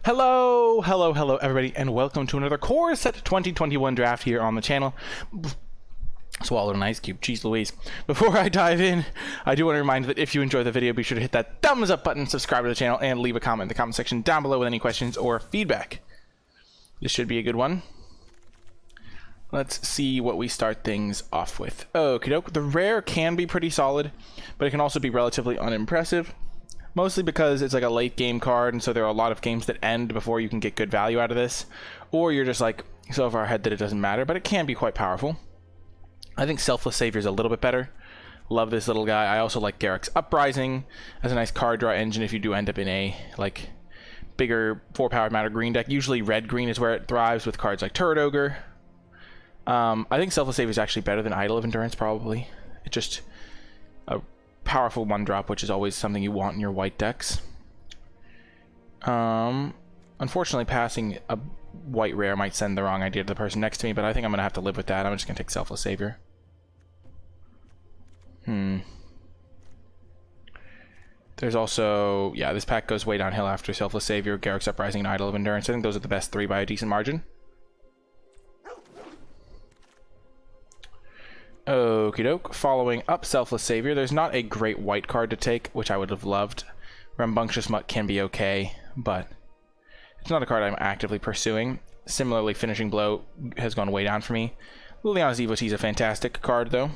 Hello everybody, and welcome to another Core Set 2021 draft here on the channel. Swallowed an ice cube, jeez Louise. Before I dive in, I do want to remind you that if you enjoy the video, be sure to hit that thumbs up button, subscribe to the channel, and leave a comment in the comment section down below with any questions or feedback. This should be a good one. Let's see what we start things off with. Okie doke. The rare can be pretty solid, but it can also be relatively unimpressive. Mostly because it's like a late game card, and so there are a lot of games that end before you can get good value out of this. Or you're just like so far ahead that it doesn't matter, but it can be quite powerful. I think Selfless Savior is a little bit better. Love this little guy. I also like Garrick's Uprising as a nice card draw engine if you do end up in a like bigger 4-powered matter green deck. Usually red-green is where it thrives with cards like Turret Ogre. I think Selfless Savior is actually better than Idol of Endurance, probably. It's just a powerful one-drop, which is always something you want in your white decks. Unfortunately, passing a white rare might send the wrong idea to the person next to me, but I think I'm going to have to live with that. I'm just going to take Selfless Savior. There's also, yeah, this pack goes way downhill after Selfless Savior, Garrick's Uprising, and Idol of Endurance. I think those are the best three by a decent margin. Okie doke. Following up Selfless Savior, there's not a great white card to take, which I would have loved. Rambunctious Mutt can be okay, but it's not a card I'm actively pursuing. Similarly, Finishing Blow has gone way down for me. Liliana's Devotee is a fantastic card, though.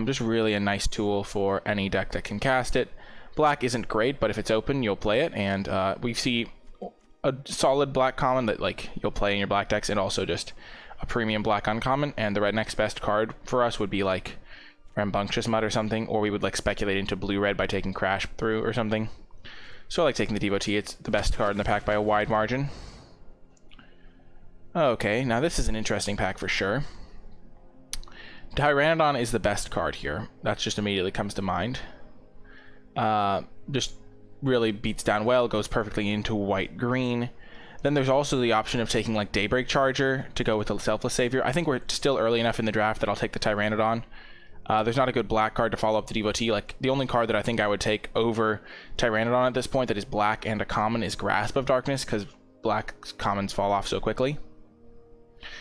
Just really a nice tool for any deck that can cast it. Black isn't great, but if it's open, you'll play it, and we see a solid black common that like you'll play in your black decks, and also just a premium black uncommon, and the next best card for us would be like Rambunctious Mutt or something, or we would like speculate into blue-red by taking Crash through or something. So I like taking the Devotee. It's the best card in the pack by a wide margin. Okay, now this is an interesting pack for sure. Tyrannodon is the best card here. That just immediately comes to mind. Just really beats down well, goes perfectly into white-green. Then there's also the option of taking like Daybreak Charger to go with the Selfless Savior. I think we're still early enough in the draft that I'll take the Tyrannodon. There's not a good black card to follow up the Devotee. Like the only card that I think I would take over Tyrannodon at this point that is black and a common is Grasp of Darkness, because black commons fall off so quickly.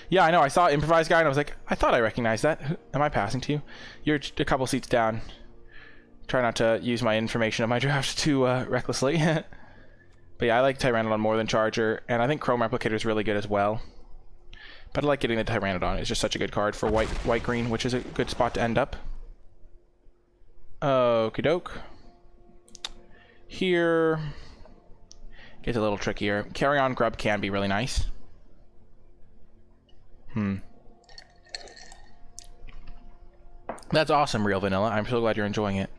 Yeah, I know. I saw Improvised Guy and I was like, I thought I recognized that. Am I passing to you? You're a couple seats down. Try not to use my information of my draft too recklessly. But yeah, I like Tyrannodon more than Charger, and I think Chrome Replicator is really good as well. But I like getting the Tyrannodon. It's just such a good card for white-green, which is a good spot to end up. Okie doke. Here gets a little trickier. Carrion Grub can be really nice. That's awesome, Real Vanilla. I'm so glad you're enjoying it.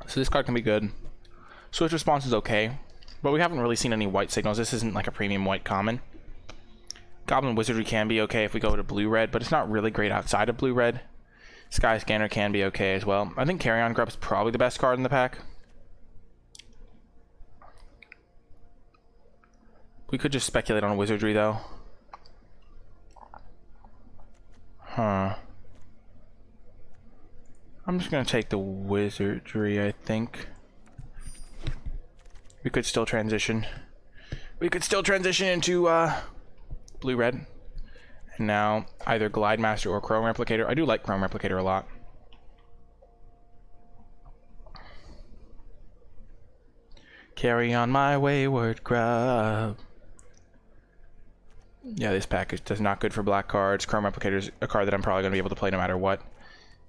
So this card can be good. Switch Response is okay, but we haven't really seen any white signals. This isn't like a premium white common. Goblin Wizardry can be okay if we go to blue-red, but it's not really great outside of blue-red. Sky Scanner can be okay as well. I think Carrion Grub is probably the best card in the pack. We could just speculate on Wizardry, though. I'm just going to take the Wizardry, I think. We could still transition. We could still transition into blue-red. And now either Glide Master or Chrome Replicator. I do like Chrome Replicator a lot. Carry on my wayward grub. Yeah, this pack is not good for black cards. Chrome Replicator is a card that I'm probably going to be able to play no matter what.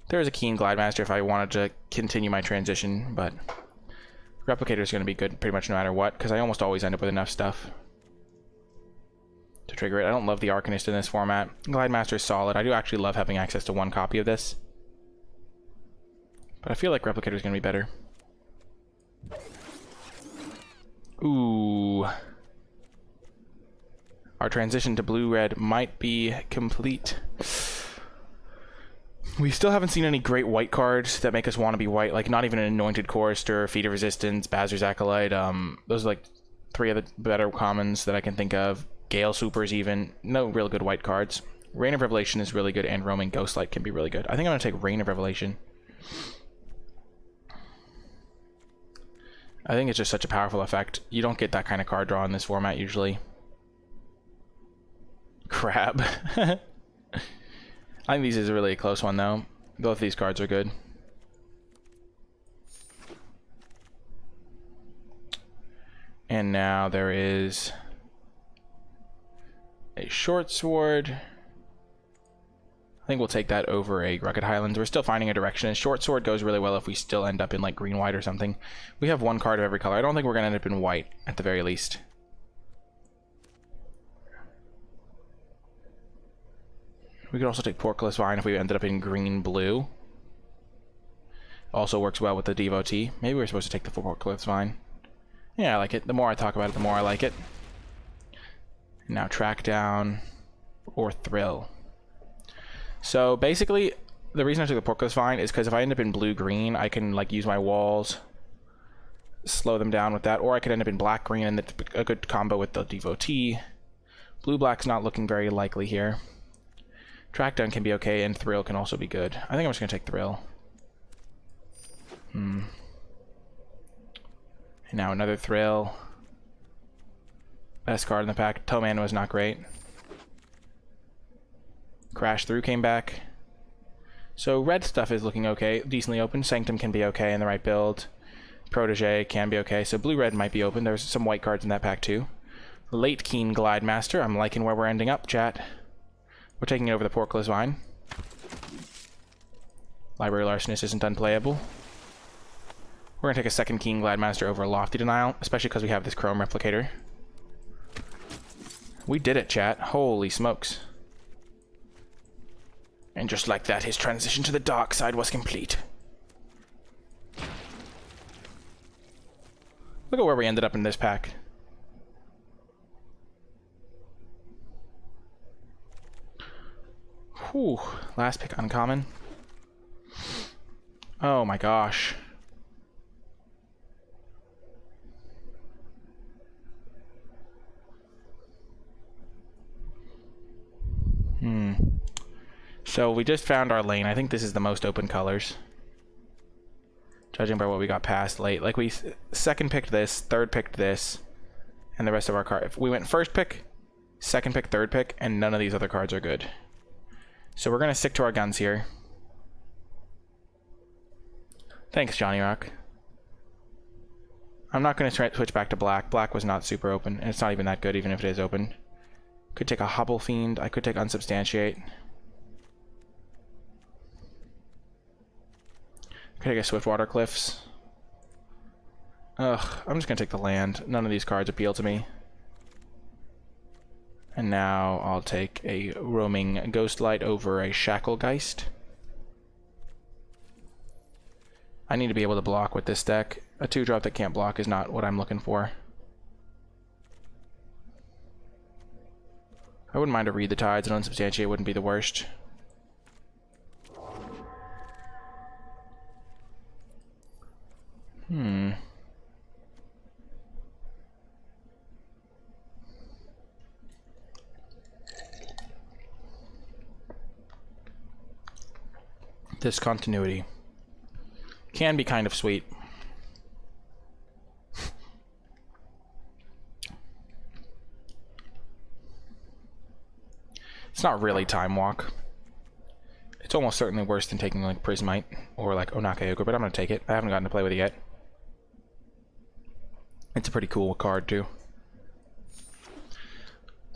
There's a Keen Glide Master if I wanted to continue my transition, but Replicator is going to be good pretty much no matter what, because I almost always end up with enough stuff to trigger it. I don't love the Arcanist in this format. Glide Master is solid. I do actually love having access to one copy of this, but I feel like Replicator is going to be better. Ooh. Our transition to blue-red might be complete. We still haven't seen any great white cards that make us want to be white, like not even an Anointed Chorister, Feat of Resistance, Bazar's Acolyte. Those are like three of the better commons that I can think of. Gale Supers even. No real good white cards. Rain of Revelation is really good, and Roaming Ghostlight can be really good. I think I'm going to take Rain of Revelation. I think it's just such a powerful effect. You don't get that kind of card draw in this format usually. Crab. I think these is really a close one though. Both of these cards are good. And now there is a Short Sword. I think we'll take that over a Rugged Highlands. We're still finding a direction. And Short Sword goes really well if we still end up in like green-white or something. We have one card of every color. I don't think we're going to end up in white at the very least. We could also take Portcullis Vine if we ended up in green-blue. Also works well with the Devotee. Maybe we're supposed to take the Portcullis Vine. Yeah, I like it. The more I talk about it, the more I like it. Now Track Down or Thrill. So basically, the reason I took the Portcullis Vine is because if I end up in blue-green, I can like use my walls, slow them down with that, or I could end up in black-green, and it's a good combo with the Devotee. Blue-black's not looking very likely here. Track Down can be okay, and Thrill can also be good. I think I'm just going to take Thrill. And now another Thrill. Best card in the pack. Towman was not great. Crash Through came back. So red stuff is looking okay, decently open. Sanctum can be okay in the right build. Protege can be okay. So blue-red might be open. There's some white cards in that pack too. Late Keen Glide Master. I'm liking where we're ending up, chat. We're taking over the Portcullis Vine. Library Larcenist isn't unplayable. We're going to take a second Keen Glide Master over a Lofty Denial, especially because we have this Chrome Replicator. We did it, chat. Holy smokes. And just like that, his transition to the dark side was complete. Look at where we ended up in this pack. Whew. Last pick uncommon. Oh my gosh. So we just found our lane. I think this is the most open colors, judging by what we got past late. Like we second picked this, third picked this, and the rest of our cards. If we went first pick, second pick, third pick, and none of these other cards are good. So we're gonna stick to our guns here. Thanks, Johnny Rock. I'm not gonna try to switch back to black. Black was not super open, and it's not even that good, even if it is open. Could take a Hobble Fiend. I could take Unsubstantiate. Could take a Swiftwater Cliffs. Ugh, I'm just gonna take the land. None of these cards appeal to me. And now I'll take a Roaming Ghostlight over a Shacklegeist. I need to be able to block with this deck. A 2-drop that can't block is not what I'm looking for. I wouldn't mind to Read the Tides, and Unsubstantiate wouldn't be the worst. Discontinuity can be kind of sweet. It's not really Time Walk. It's almost certainly worse than taking like Prismite or like Onaka Ogre, but I'm gonna take it. I haven't gotten to play with it yet. It's a pretty cool card too.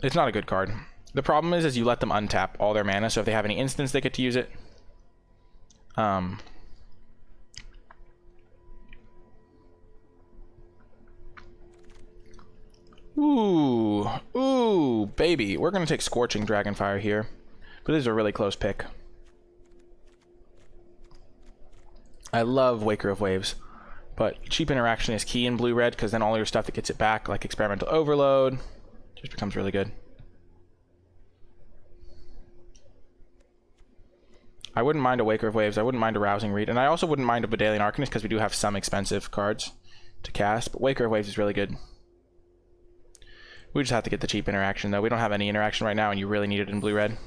It's not a good card. The problem is you let them untap all their mana, so if they have any instants, they get to use it. Ooh, baby. We're gonna take Scorching Dragonfire here, but this is a really close pick. I love Waker of Waves, but cheap interaction is key in blue-red, because then all your stuff that gets it back, like Experimental Overload, just becomes really good. I wouldn't mind a Waker of Waves, I wouldn't mind a Rousing Read, and I also wouldn't mind a Bedalian Arcanist, because we do have some expensive cards to cast, but Waker of Waves is really good. We just have to get the cheap interaction, though. We don't have any interaction right now, and you really need it in blue-red.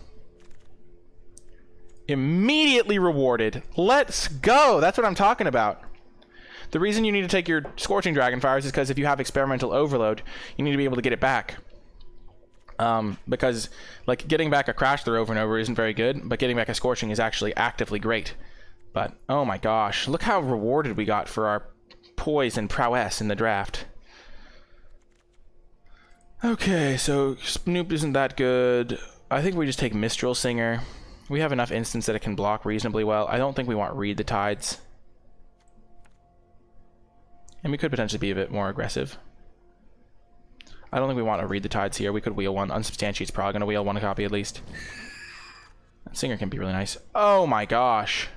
Immediately rewarded. Let's go. That's what I'm talking about. The reason you need to take your Scorching Dragonfires is because if you have Experimental Overload, you need to be able to get it back. Because like getting back a Crash Through over and over isn't very good, but getting back a Scorching is actually actively great. But oh my gosh, look how rewarded we got for our poise and prowess in the draft. Okay, so Snoop isn't that good. I think we just take Mistral Singer. We have enough instants that it can block reasonably well. I don't think we want Read the Tides. And we could potentially be a bit more aggressive. I don't think we want to Read the Tides here. We could wheel one. Unsubstantiate's probably going to wheel one copy at least. That Singer can be really nice. Oh my gosh.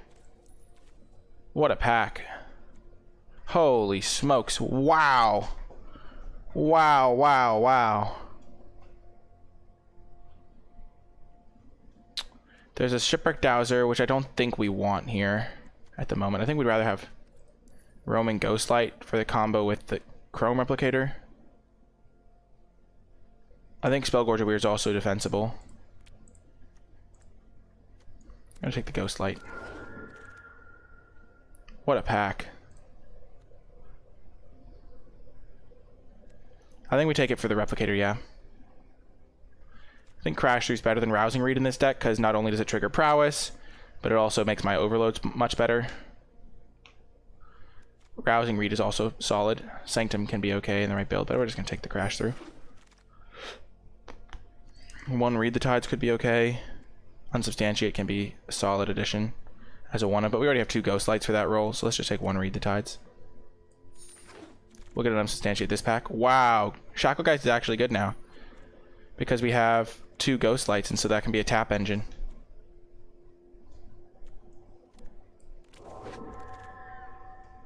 What a pack. Holy smokes. Wow. Wow, wow, wow. There's a Shipwreck Dowser, which I don't think we want here at the moment. I think we'd rather have Roaming Ghostlight for the combo with the Chrome Replicator. I think Spellgorger Weir is also defensible. I'm gonna take the Ghostlight. What a pack. I think we take it for the Replicator, yeah. I think Crash Through is better than Rousing Read in this deck, because not only does it trigger Prowess, but it also makes my overloads much better. Rousing Read is also solid. Sanctum can be okay in the right build, but we're just going to take the Crash Through. One Read the Tides could be okay. Unsubstantiate can be a solid addition as a one-up, but we already have 2 Ghost Lights for that role, so let's just take 1 Read the Tides. We'll get an Unsubstantiate this pack. Wow! Shacklegeist is actually good now, because we have 2 Ghost Lights, and so that can be a tap engine.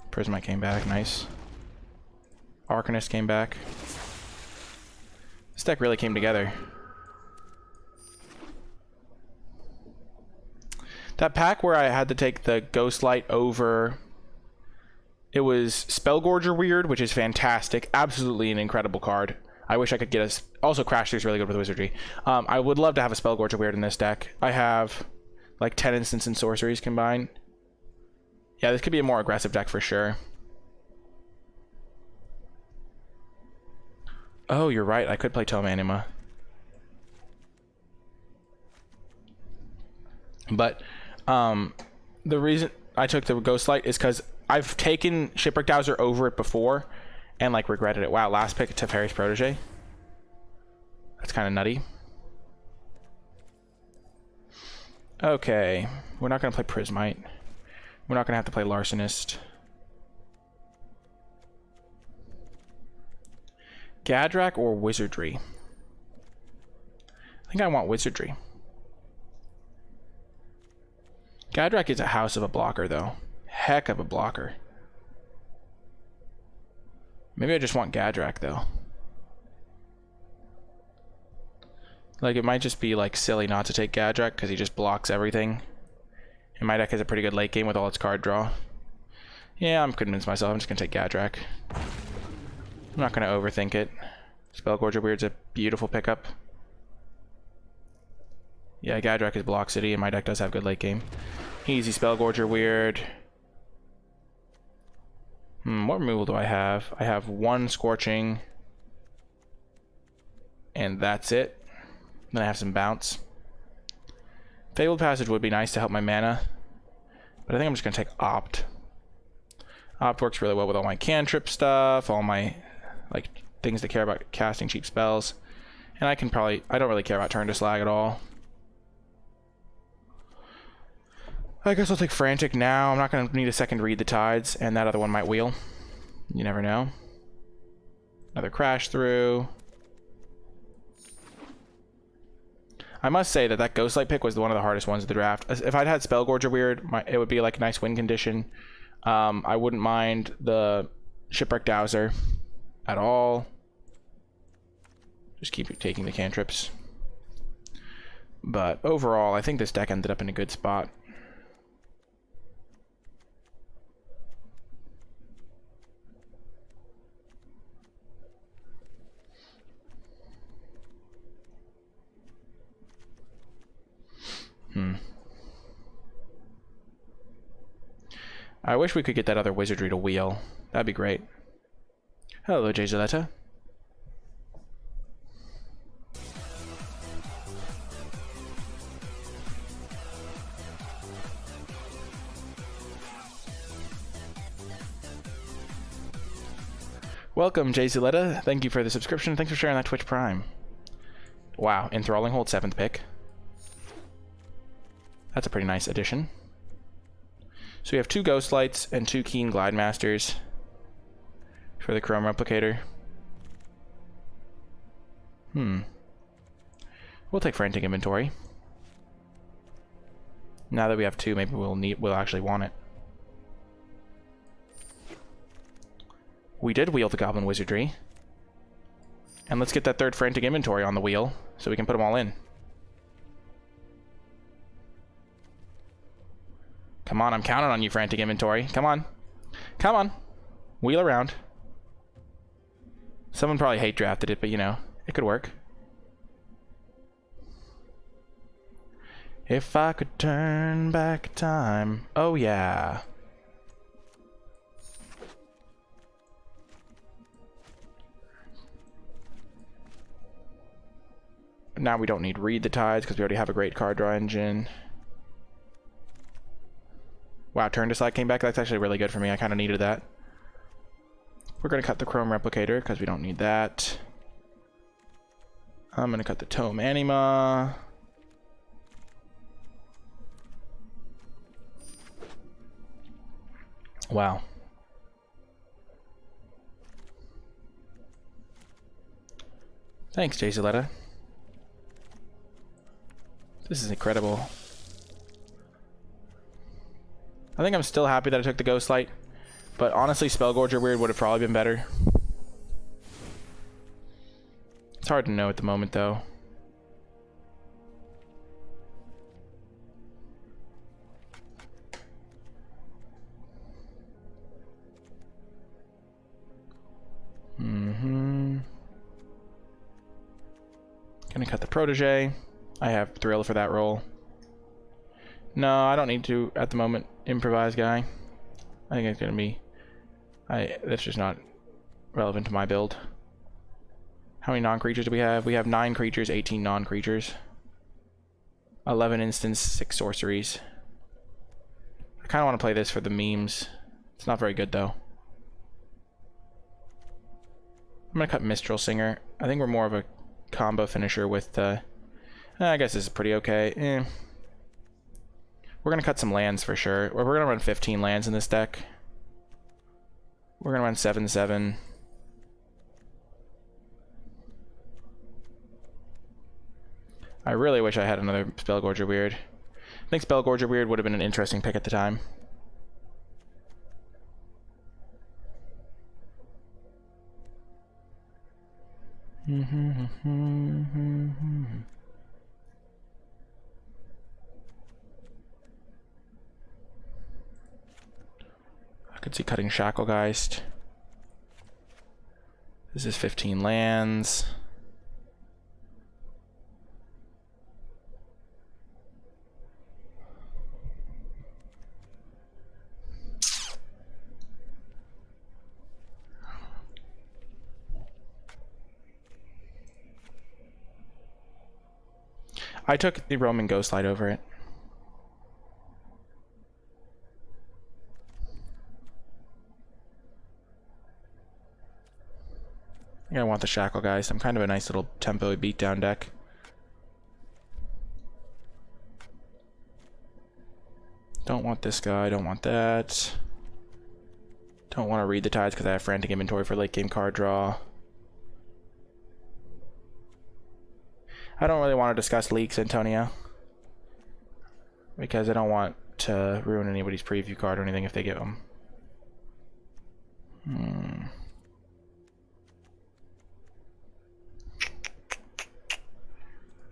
Prismite came back, nice. Arcanist came back. This deck really came together. That pack where I had to take the Ghost Light over... It was Spellgorger Weird, which is fantastic. Absolutely an incredible card. I wish I could get us. Also, Crash Through is really good with Wizardry. I would love to have a Spellgorger Weird in this deck. I have like 10 instants and sorceries combined. Yeah, this could be a more aggressive deck for sure. Oh, you're right. I could play Tome Anima. But the reason I took the Ghostlight is because I've taken Shipwreck Dowser over it before and like regretted it. Wow, last pick Teferi's Protege. That's kind of nutty. Okay, we're not going to play Prismite. We're not going to have to play Larcenist. Gadrak or Wizardry? I think I want Wizardry. Gadrak is a house of a blocker, though. Heck of a blocker. Maybe I just want Gadrak, though. Like, it might just be, like, silly not to take Gadrak, because he just blocks everything. And my deck has a pretty good late game with all its card draw. Yeah, I'm convinced myself. I'm just going to take Gadrak. I'm not going to overthink it. Spellgorger Weird's a beautiful pickup. Yeah, Gadrak is Block City, and my deck does have good late game. Easy Spellgorger Weird. What removal do I have? I have 1 Scorching. And that's it. Then I have some Bounce. Fabled Passage would be nice to help my mana. But I think I'm just going to take Opt. Opt works really well with all my cantrip stuff, all my like things that care about casting cheap spells. And I can probably... I don't really care about Turn to Slag at all. I guess I'll take Frantic now. I'm not going to need a second Read the Tides, and that other one might wheel. You never know. Another Crash Through. I must say that Ghostlight pick was one of the hardest ones of the draft. If I'd had Spellgorger Weird, it would be like a nice win condition. I wouldn't mind the Shipwreck Dowser at all. Just keep taking the cantrips. But overall, I think this deck ended up in a good spot. I wish we could get that other wizardry to wheel. That'd be great. Hello, Jazuletta. Welcome, Jazuletta. Thank you for the subscription. Thanks for sharing that Twitch Prime. Wow, Enthralling Hold, 7th pick. That's a pretty nice addition. So we have 2 Ghost Lights and 2 Keen Glide Masters for the Chrome Replicator. We'll take Frantic Inventory. Now that we have 2, maybe we'll actually want it. We did wheel the Goblin Wizardry. And let's get that 3rd Frantic Inventory on the wheel so we can put them all in. Come on, I'm counting on you, Frantic Inventory. Come on. Come on. Wheel around. Someone probably hate drafted it, but you know, it could work. If I could turn back time. Oh, yeah. Now we don't need Read the Tides because we already have a great card draw engine. Wow, Turn to Slide came back. That's actually really good for me. I kind of needed that. We're going to cut the Chrome Replicator because we don't need that. I'm going to cut the Tome Anima. Wow. Thanks, Jazuletta. This is incredible. I think I'm still happy that I took the Ghost Light, but honestly, Spellgorger Weird would have probably been better. It's hard to know at the moment, though. Gonna cut the Protege. I have Thrill for that role. No, I don't need to at the moment. Improvise guy. I think it's gonna be. That's just not relevant to my build. How many non-creatures do we have? We have 9 creatures, 18 non-creatures, 11 instants, 6 sorceries. I kind of want to play this for the memes. It's not very good though. I'm gonna cut Mistral Singer. I think we're more of a combo finisher with I guess this is pretty okay. We're gonna cut some lands for sure. We're gonna run 15 lands in this deck. We're gonna run 7/7. I really wish I had another Spellgorger Weird. I think Spellgorger Weird would have been an interesting pick at the time. I could see cutting Shacklegeist. This is 15 lands. I took the Roman Ghostlight over it. I think I want the Shacklegeist. I'm kind of a nice little tempo beatdown deck. Don't want this guy, don't want that. Don't want to Read the Tides because I have Frantic Inventory for late game card draw. I don't really want to discuss leaks, Antonio, because I don't want to ruin anybody's preview card or anything if they get them.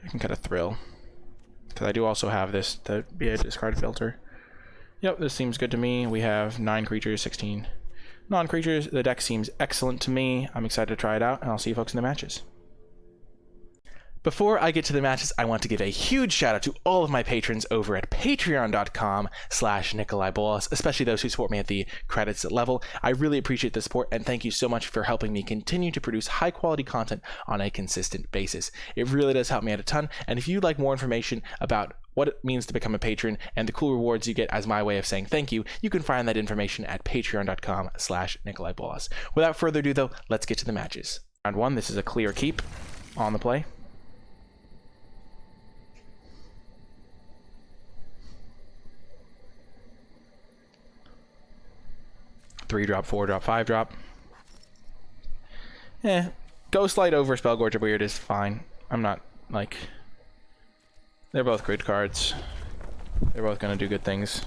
I can cut a Thrill, because I do also have this to be a discard filter. Yep, this seems good to me. We have 9 creatures, 16 non-creatures. The deck seems excellent to me. I'm excited to try it out, and I'll see you folks in the matches. Before I get to the matches, I want to give a huge shout out to all of my patrons over at patreon.com/NicolaiBolas, especially those who support me at the credits level. I really appreciate the support, and thank you so much for helping me continue to produce high quality content on a consistent basis. It really does help me out a ton, and if you'd like more information about what it means to become a patron and the cool rewards you get as my way of saying thank you, you can find that information at patreon.com/NicolaiBolas. Without further ado though, let's get to the matches. Round 1, this is a clear keep on the play. Three drop, 4 drop, 5 drop. Ghost Light over Spellgorger Weird is fine. I'm not, like... They're both good cards. They're both gonna do good things.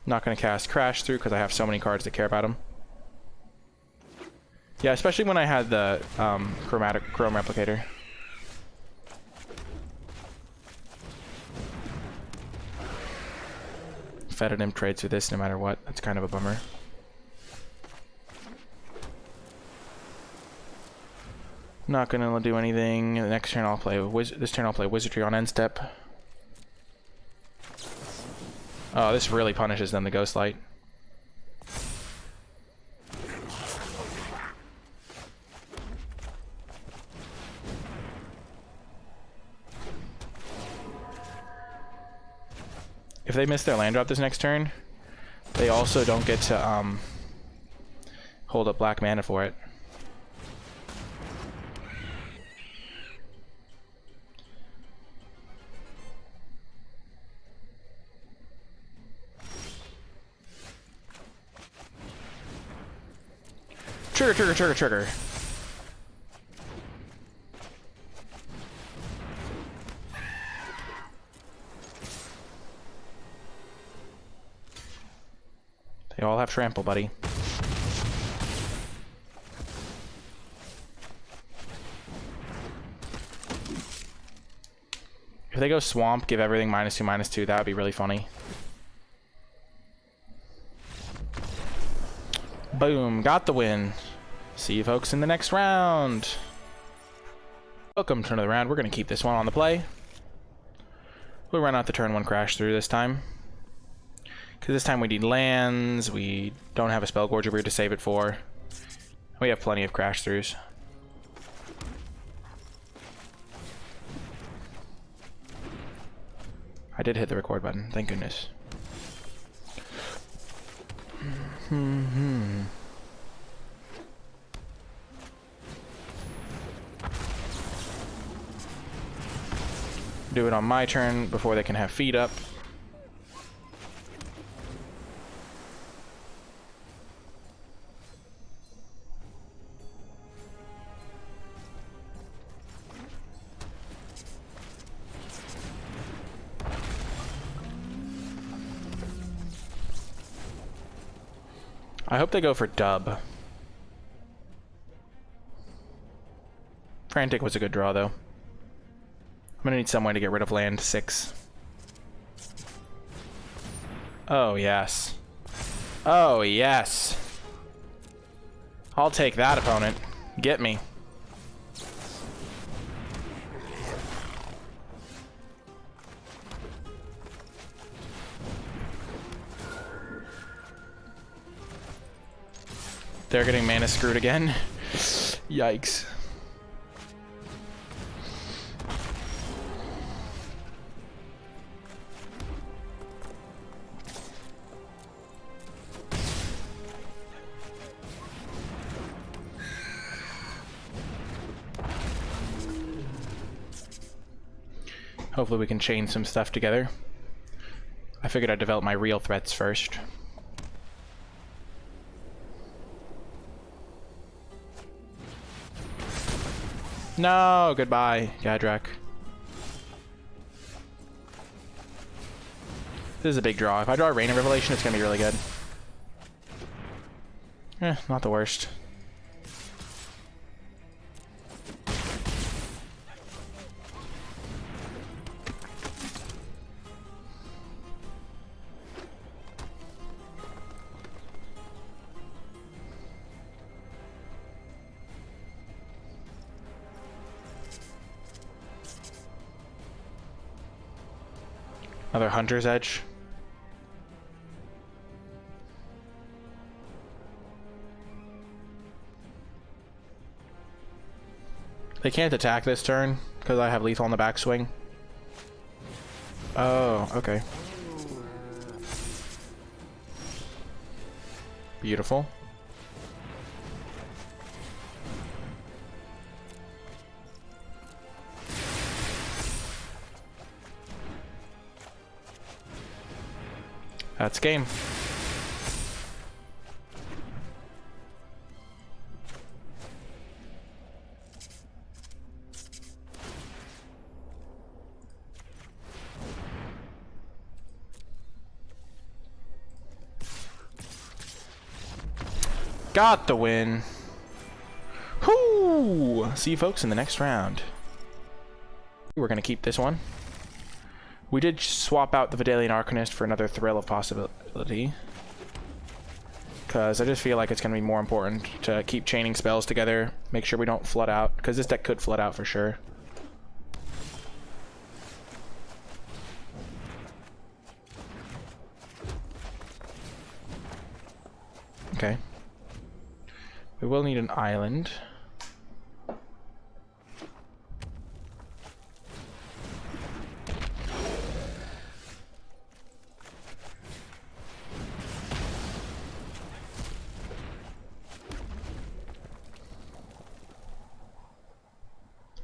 Not gonna cast Crash Through because I have so many cards that care about them. Yeah, especially when I had the Chrome Replicator. Fetid trades with this no matter what. That's kind of a bummer. Not gonna do anything. The next turn I'll play this turn I'll play Wizardry on end step. Oh, this really punishes them, the Ghost Light. If they miss their land drop this next turn, they also don't get to hold up black mana for it. Trigger, trigger, trigger, trigger. They all have trample, buddy. If they go swamp, give everything -2/-2, that would be really funny. Boom, got the win. See you folks in the next round. Welcome to another round. We're going to keep this one on the play. We'll run out the turn 1 Crash Through this time. Because this time we need lands, we don't have a Spellgorger Weird to save it for. We have plenty of Crash Throughs. I did hit the record button, thank goodness. Do it on my turn before they can have feet up. I hope they go for dub. Frantic was a good draw, though. I'm gonna need some way to get rid of land 6. Oh, yes. Oh, yes. I'll take that, opponent. Get me. They're getting mana screwed again. Yikes. Hopefully we can chain some stuff together. I figured I'd develop my real threats first. No, goodbye, Gadrak. This is a big draw. If I draw Rain of Revelation, it's gonna be really good. Not the worst. Another Hunter's Edge. They can't attack this turn because I have lethal on the backswing. Oh, okay. Beautiful. That's game. Got the win. Whoo! See you folks in the next round. We're gonna keep this one. We did swap out the Vidalian Arcanist for another Thrill of Possibility. Because I just feel like it's going to be more important to keep chaining spells together. Make sure we don't flood out. Because this deck could flood out for sure. Okay. We will need an island.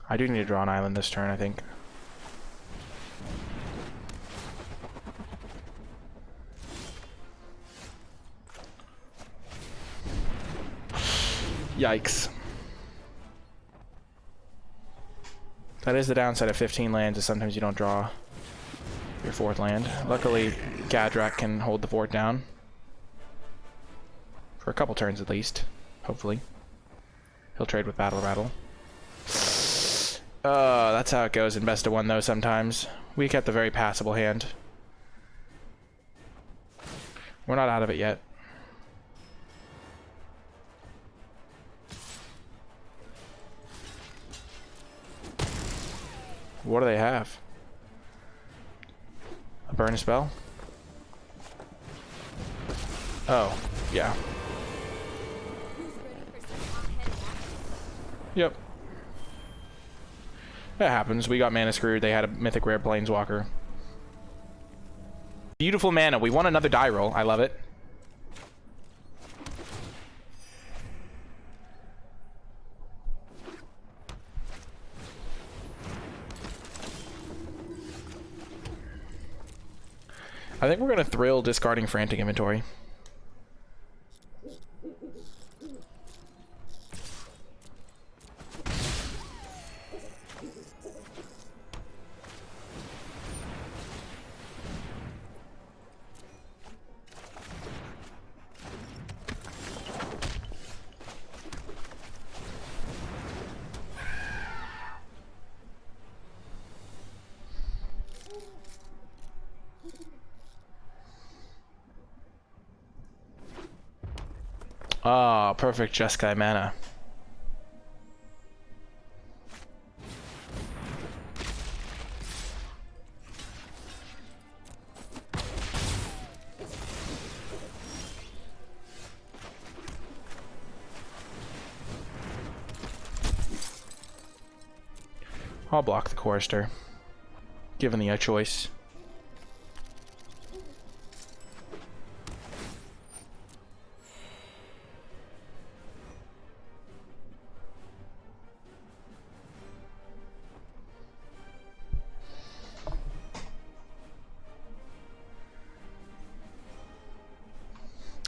I do need to draw an island this turn, I think. Yikes. That is the downside of 15 lands, is sometimes you don't draw your 4th land. Luckily, Gadrak can hold the fort down. For a couple turns at least, hopefully. He'll trade with Battle Rattle. That's how it goes in best of 1 though sometimes. We kept a very passable hand. We're not out of it yet. What do they have? A burn spell? Oh, yeah. Yep. That happens. We got mana screwed. They had a mythic rare planeswalker. Beautiful mana. We won another die roll. I love it. I think we're going to thrill discarding Frantic Inventory. Ah, perfect Jeskai mana. I'll block the Chorister, given the choice.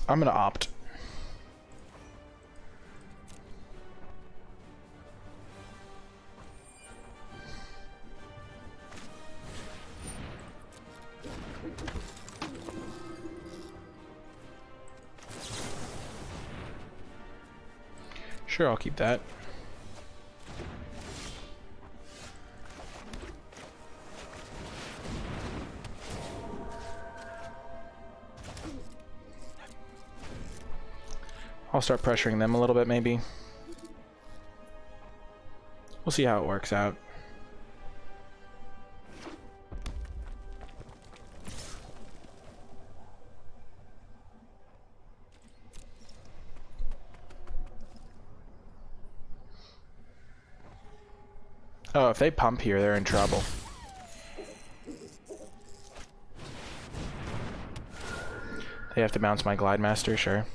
I'm gonna opt. Sure, I'll keep that. I'll start pressuring them a little bit, maybe. We'll see how it works out. Oh, if they pump here, they're in trouble. They have to bounce my Glide Master, sure.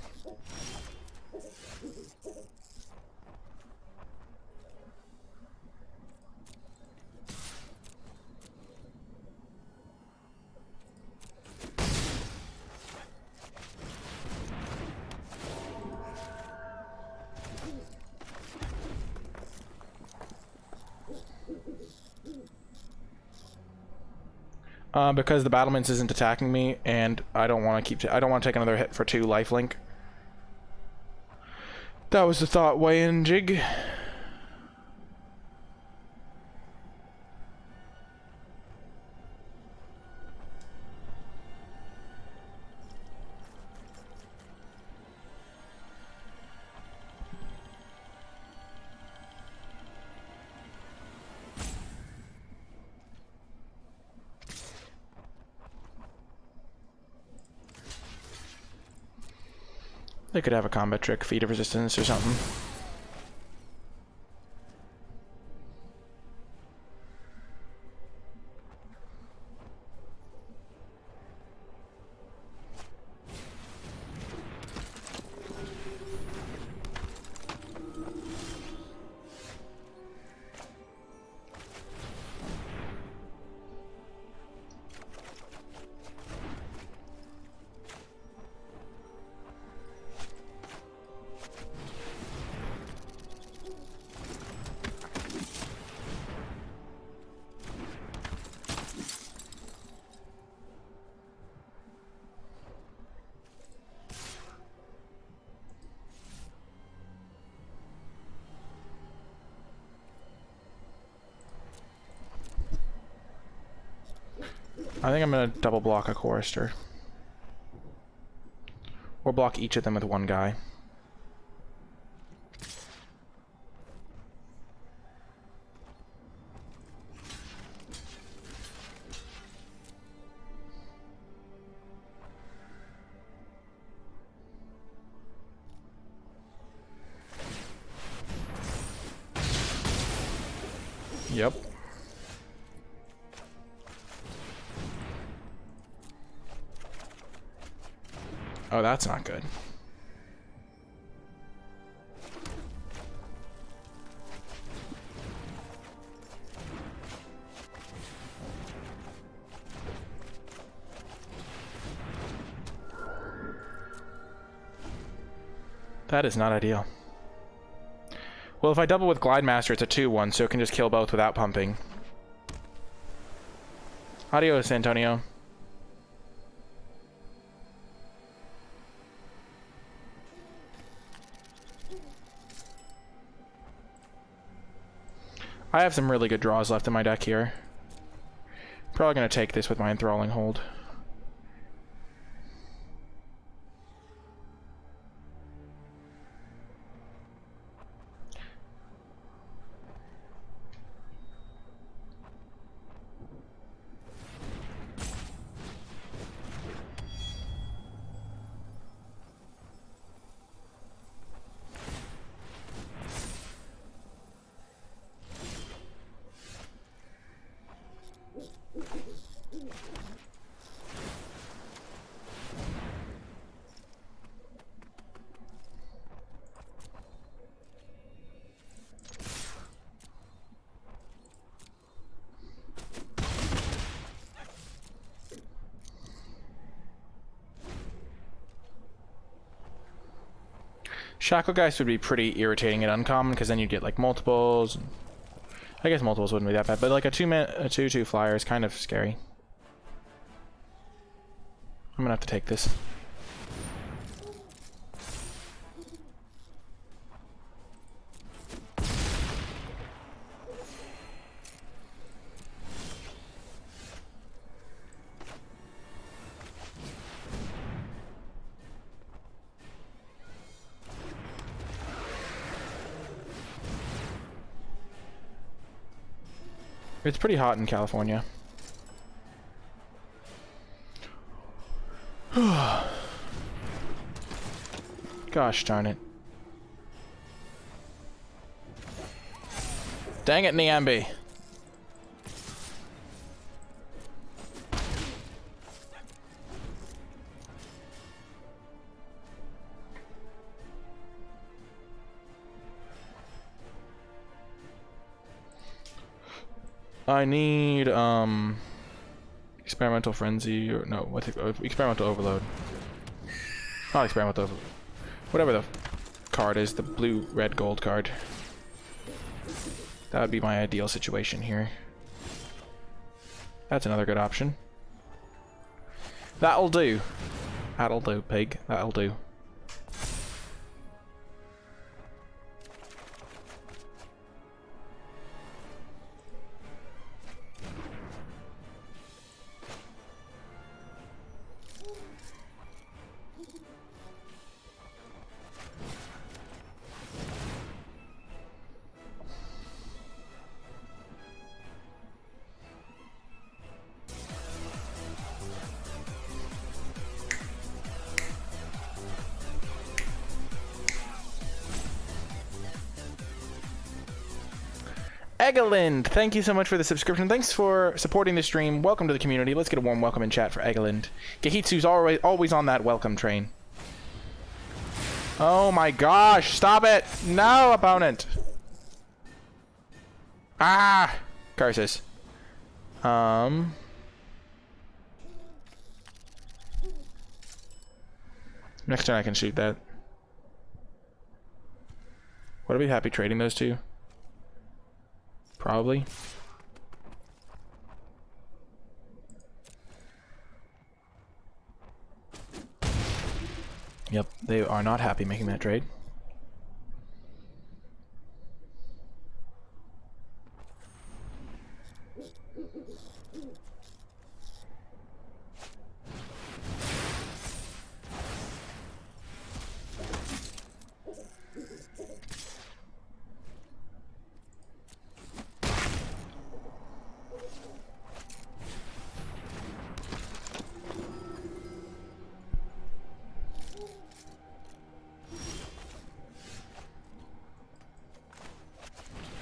Because the battlements isn't attacking me, and I don't want to I don't want to take another hit for 2 lifelink. That was the thought way in jig. They could have a combat trick, feat of resistance or something. I think I'm gonna double block a chorister. Or block each of them with one guy. Yep. Oh, that's not good. That is not ideal. Well, if I double with Glide Master, it's a 2-1, so it can just kill both without pumping. Adios, Antonio. I have some really good draws left in my deck here. Probably going to take this with my Enthralling Hold. Shacklegeist would be pretty irritating and uncommon, because then you'd get like multiples. I guess multiples wouldn't be that bad, but like a 2/2 flyer is kind of scary. I'm gonna have to take this. It's pretty hot in California. Gosh darn it. Dang it, Niambi. I need experimental frenzy, or no, what's it? Experimental overload. Not experimental overload. Whatever the card is, the blue, red, gold card. That would be my ideal situation here. That's another good option. That'll do. That'll do, pig. That'll do. Eggelind, thank you so much for the subscription. Thanks for supporting the stream. Welcome to the community. Let's get a warm welcome in chat for Eggelind. Gehitsu's always on that welcome train. Oh my gosh, stop it! No, opponent! Ah! Curses. Next turn I can shoot that. Would I be happy trading those two? Probably. Yep, they are not happy making that trade.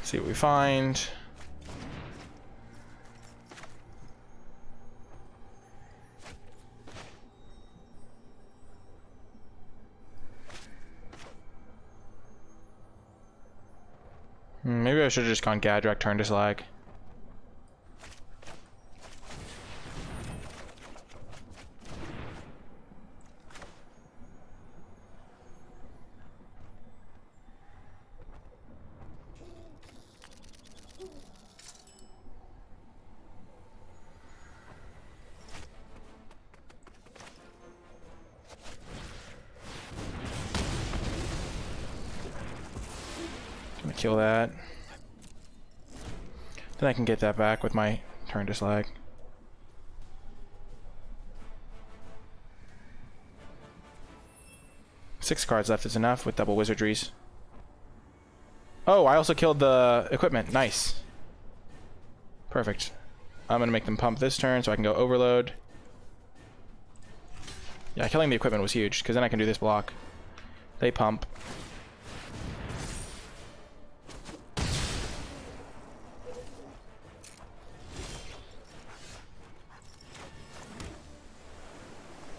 See what we find. Maybe I should have just gone Gadrak, turn to Slag. Kill that. Then I can get that back with my turn to Slag. Six cards left is enough with double wizardries. Oh, I also killed the equipment. Nice. Perfect. I'm gonna make them pump this turn so I can go overload. Yeah, killing the equipment was huge because then I can do this block. They pump.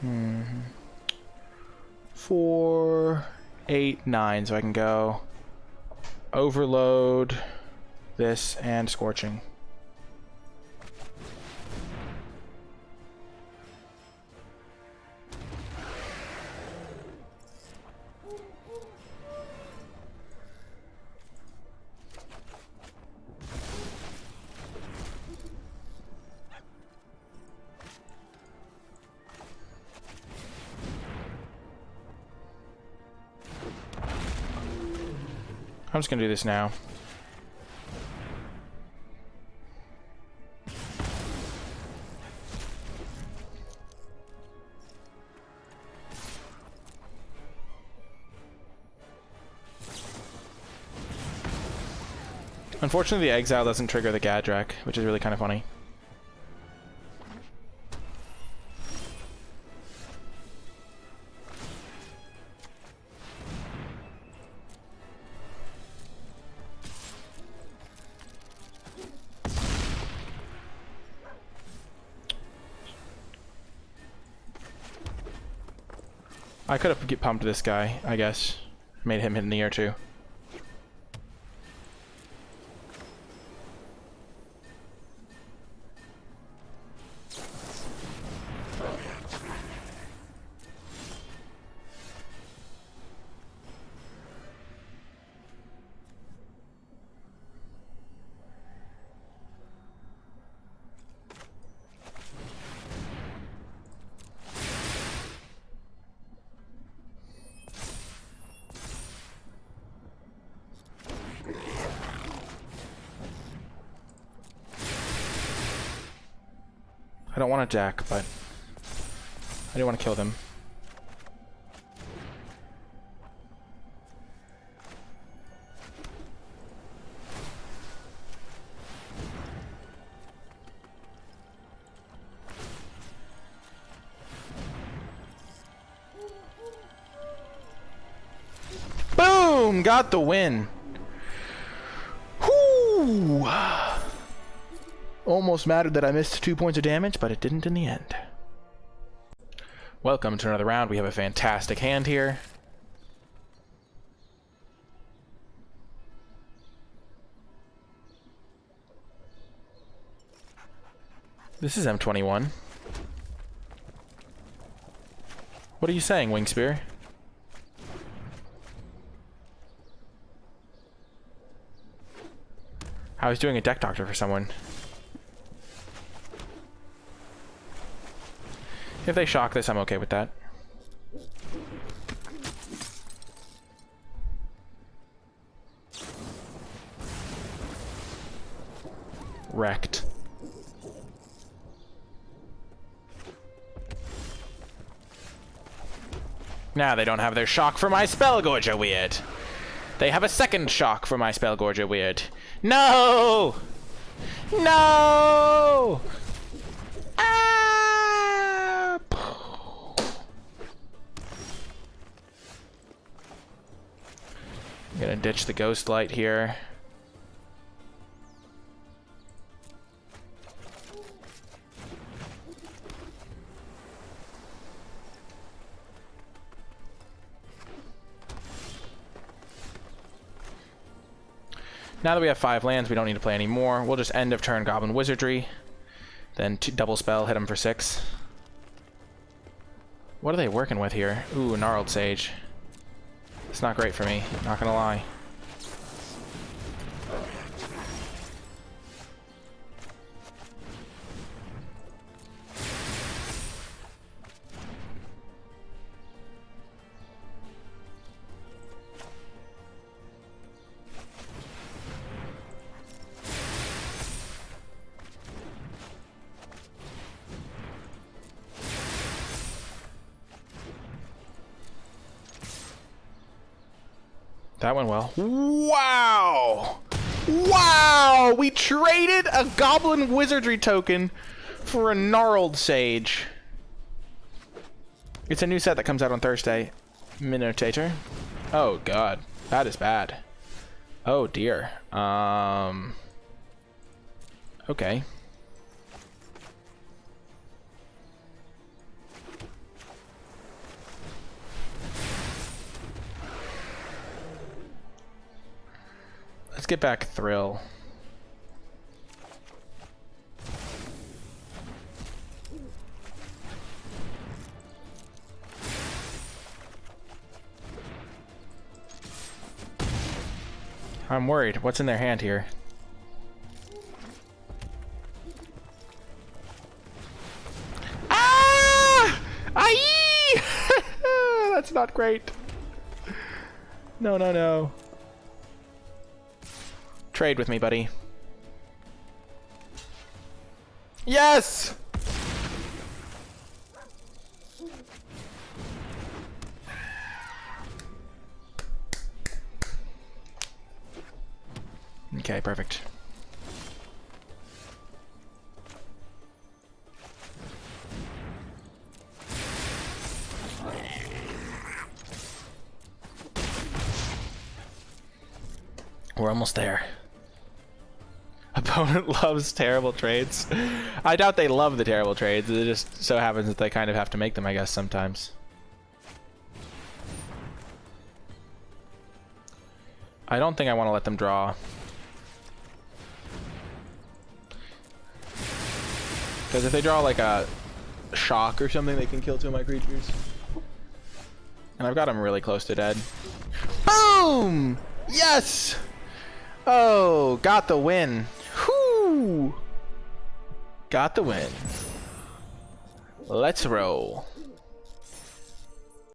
Mm-hmm. 4, 8, 9, so I can go overload this and scorching. I'm just gonna do this now. Unfortunately, the exile doesn't trigger the Gadrak, which is really kind of funny. I could have pumped this guy, I guess. Made him hit in the air too. I don't want to deck, but I do want to kill them. Boom! Got the win. Whoo! Almost mattered that I missed 2 points of damage, but it didn't in the end. Welcome to another round. We have a fantastic hand here. This is M21. What are you saying, Wingspear? I was doing a deck doctor for someone. If they shock this, I'm okay with that. Wrecked. Now they don't have their shock for my Spellgorger Weird. They have a second shock for my Spellgorger Weird. No! No! Ah! I'm gonna ditch the Ghost Light here. Now that we have 5 lands, we don't need to play any more. We'll just end of turn Goblin Wizardry. Then double spell, hit him for 6. What are they working with here? Ooh, Gnarled Sage. It's not great for me, not gonna lie. That went well. Wow! Wow! We traded a Goblin Wizardry token for a Gnarled Sage. It's a new set that comes out on Thursday. Minotator. Oh god. That is bad. Oh dear. Okay. Let's get back Thrill. I'm worried. What's in their hand here? Ah! Aye! That's not great. No, no, no. Trade with me, buddy. Yes! Okay, perfect. We're almost there. Opponent loves terrible trades. I doubt they love the terrible trades. It just so happens that they kind of have to make them, I guess, sometimes. I don't think I want to let them draw. Because if they draw like a shock or something, they can kill 2 of my creatures. And I've got them really close to dead. Boom! Yes! Oh, got the win. Whoo! Got the win. Let's roll.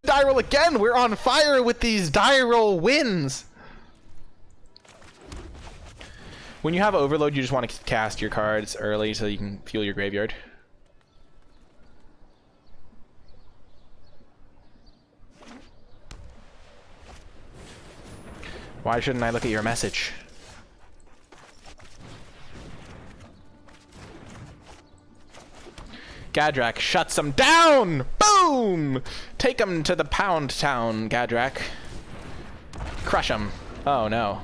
Die roll again! We're on fire with these die roll wins! When you have overload, you just want to cast your cards early so you can fuel your graveyard. Why shouldn't I look at your message? Gadrak shuts him down! Boom! Take him to the pound town, Gadrak. Crush him. Oh no.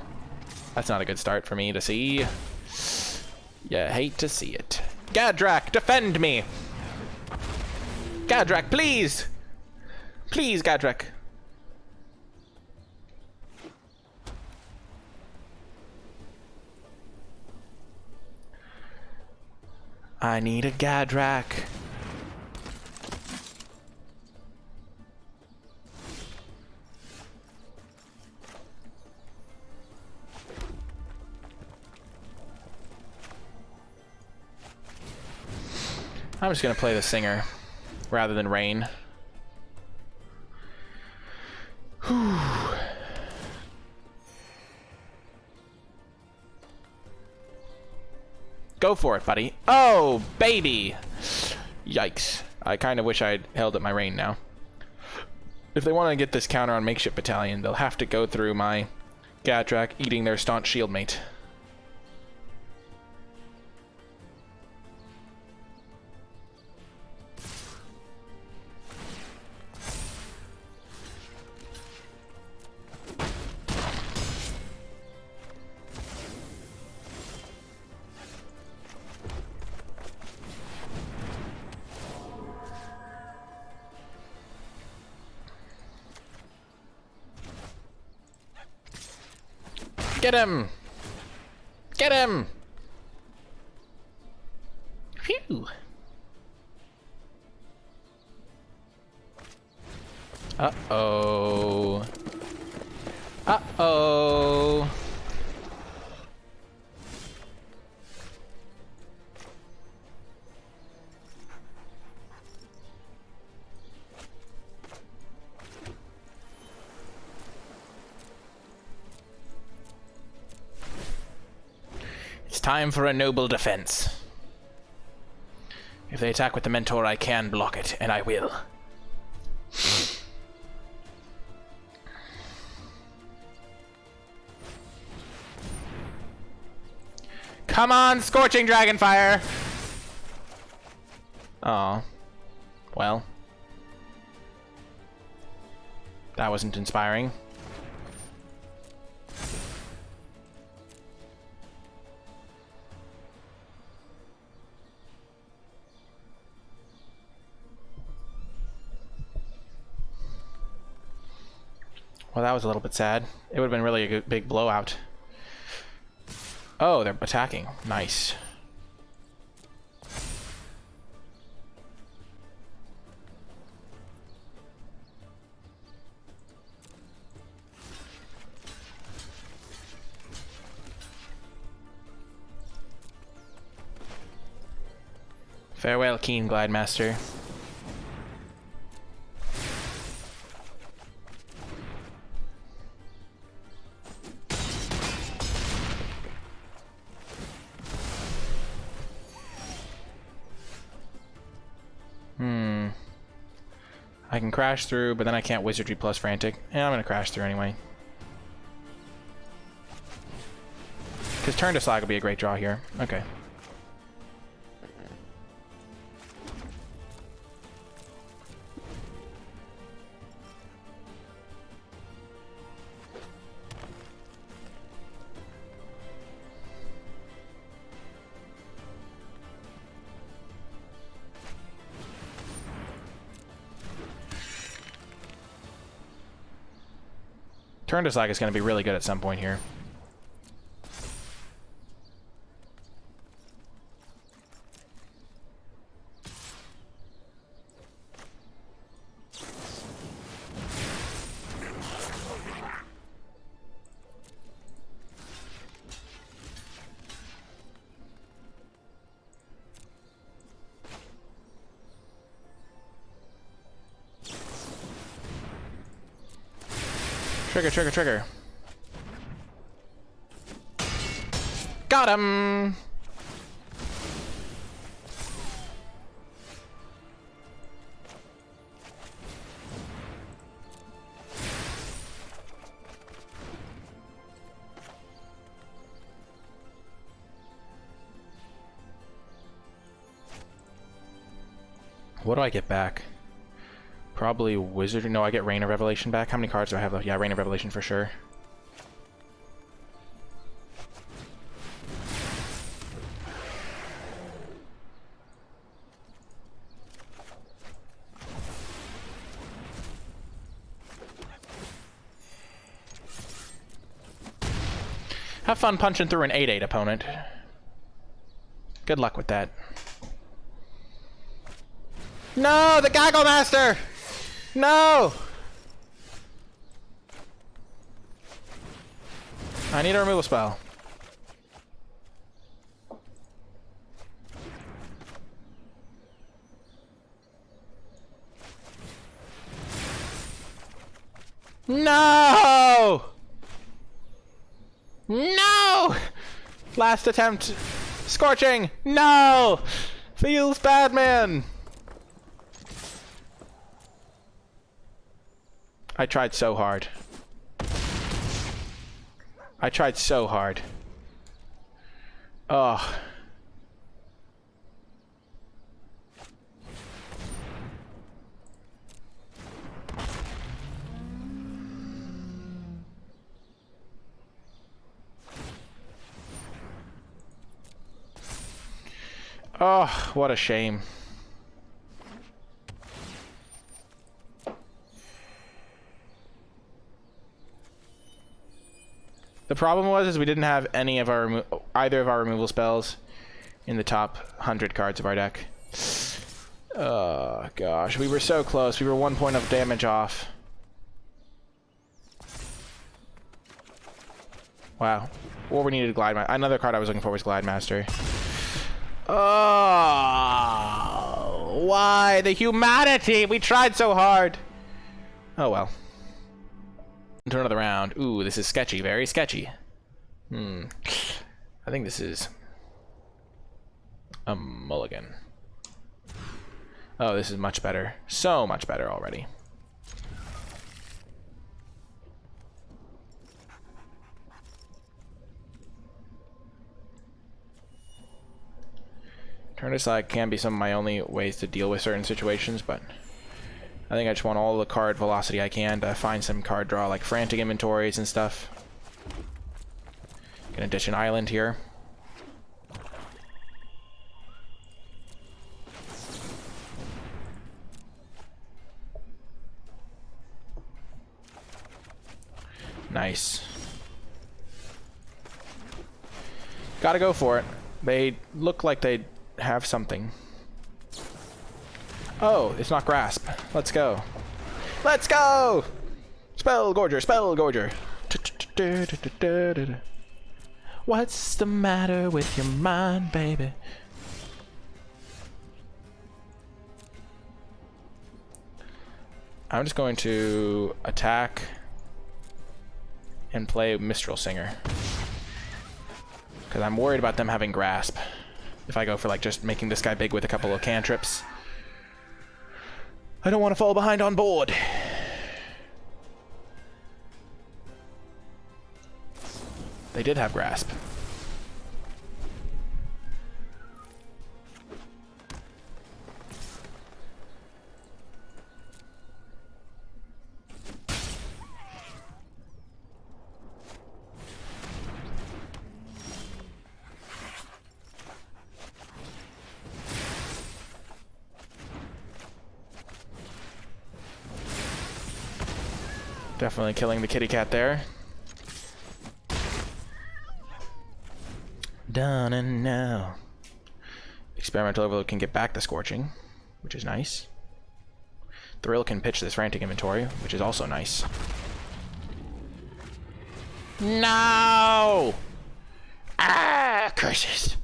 That's not a good start for me to see. You hate to see it. Gadrak, defend me! Gadrak, please! Please, Gadrak. I need a Gadrak. I'm just gonna play the singer rather than Rain. Whew. Go for it, buddy. Oh, baby! Yikes. I kind of wish I'd held up my Rain now. If they want to get this counter on Makeshift Battalion, they'll have to go through my Gadrak eating their staunch shield mate. Get him! Get him! Phew! Uh-oh. Uh-oh. It's time for a noble defense. If they attack with the Mentor, I can block it, and I will. Come on, Scorching Dragonfire! Oh. Well. That wasn't inspiring. Well, that was a little bit sad. It would have been really a good, big blowout. Oh, they're attacking. Nice. Farewell, Keen Glide Master. I can crash through, but then I can't Wizardry plus Frantic. And I'm gonna crash through anyway. Because Turn to Slag will be a great draw here. Okay. Turn to Slag is going to be really good at some point here. Trigger, trigger, trigger. Got him! What do I get back? Probably Wizard. No, I get Rain of Revelation back. How many cards do I have left? Yeah, Rain of Revelation for sure. Have fun punching through an 8/8 opponent. Good luck with that. No, the Gaggle Master! No! I need a removal spell. No! No! Last attempt. Scorching! No! Feels bad, man! I tried so hard. I tried so hard. Ugh. Oh, what a shame. The problem was we didn't have any of our either of our removal spells in the top 100 cards of our deck. Oh gosh, we were so close. We were 1 point of damage off. Wow. Or we needed Glide Master. Another card I was looking for was Glide Master. Oh, why the humanity? We tried so hard. Oh well. Into another round. Ooh, this is sketchy. Very sketchy. I think this is a mulligan. Oh, this is much better. So much better already. Turn aside can be some of my only ways to deal with certain situations, but I think I just want all the card velocity I can to find some card draw, like frantic inventories and stuff. Gonna ditch an island here. Nice. Gotta go for it. They look like they have something. Oh, it's not Grasp. Let's go. Let's go! Spell Gorger, Spell Gorger. What's the matter with your mind, baby? I'm just going to attack and play Mistral Singer. Because I'm worried about them having Grasp. If I go for like just making this guy big with a couple of cantrips. I don't want to fall behind on board. They did have Grasp. Definitely killing the kitty cat there. Done and now. Experimental Overload can get back the Scorching, which is nice. Thrill can pitch this Frantic Inventory, which is also nice. No! Ah, curses!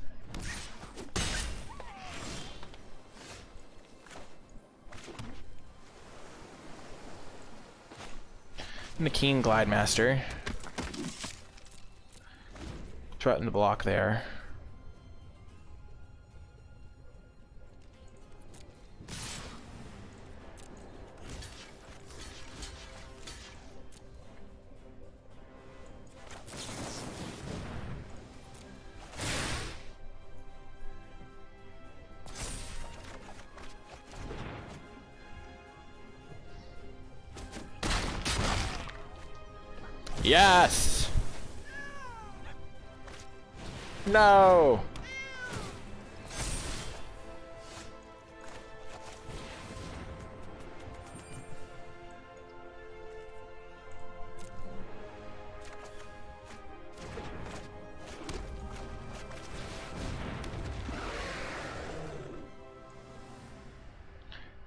And the Keen Glide Master. Threaten to block there. Yes! No!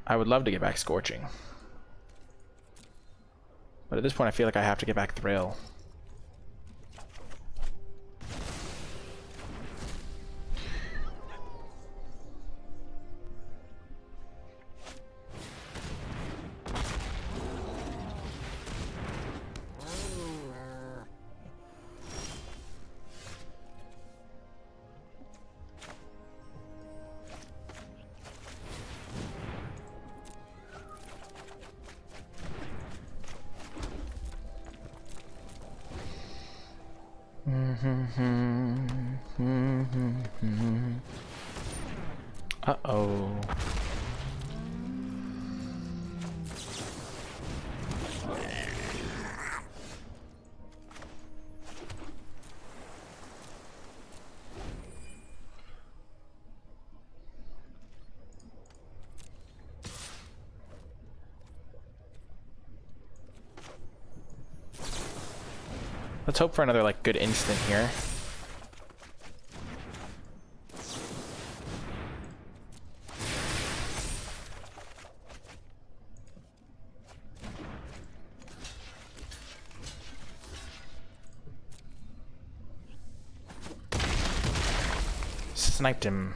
I would love to get back Scorching. But at this point I feel like I have to get back Thrill. Uh-oh. Let's hope for another, like, good instant here. Sniped him.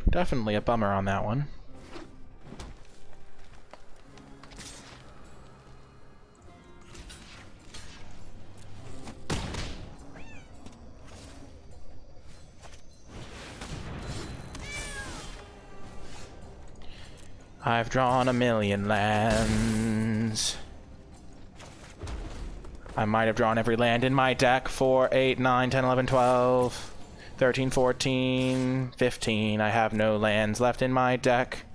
Definitely a bummer on that one. I've drawn a million lands. I might have drawn every land in my deck. 4, 8, 9, 10, 11, 12, 13, 14, 15. I have no lands left in my deck.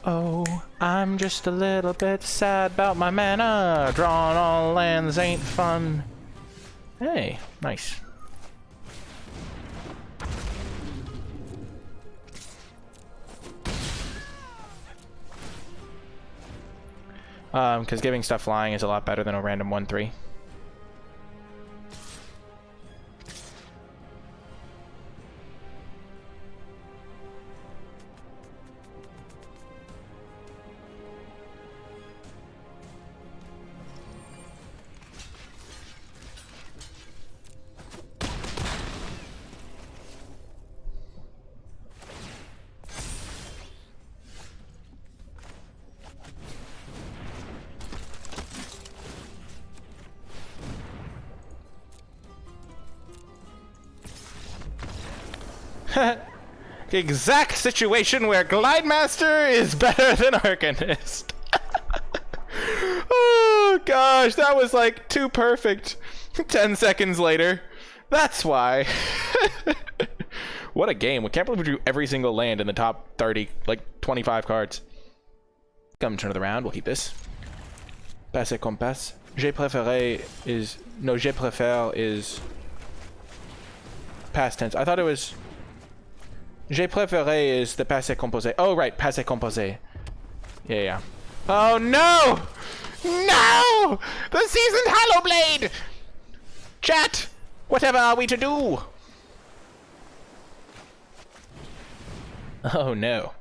Oh, I'm just a little bit sad about my mana. Drawing all lands ain't fun. Hey, nice. Because giving stuff flying is a lot better than a random 1/3. The exact situation where Glide Master is better than Arcanist. Oh gosh, that was like too perfect. 10 seconds later. That's why. What a game. We can't believe we drew every single land in the top 30, like 25 cards. Come turn of the round, we'll keep this. Passe comme passe. J'ai préféré is... No, je préfère is... past tense. I thought it was... J'ai préféré is the passé composé. Oh, right, passé composé. Yeah. Oh, no! No! The seasoned Hollowblade! Chat! Whatever are we to do? Oh, no.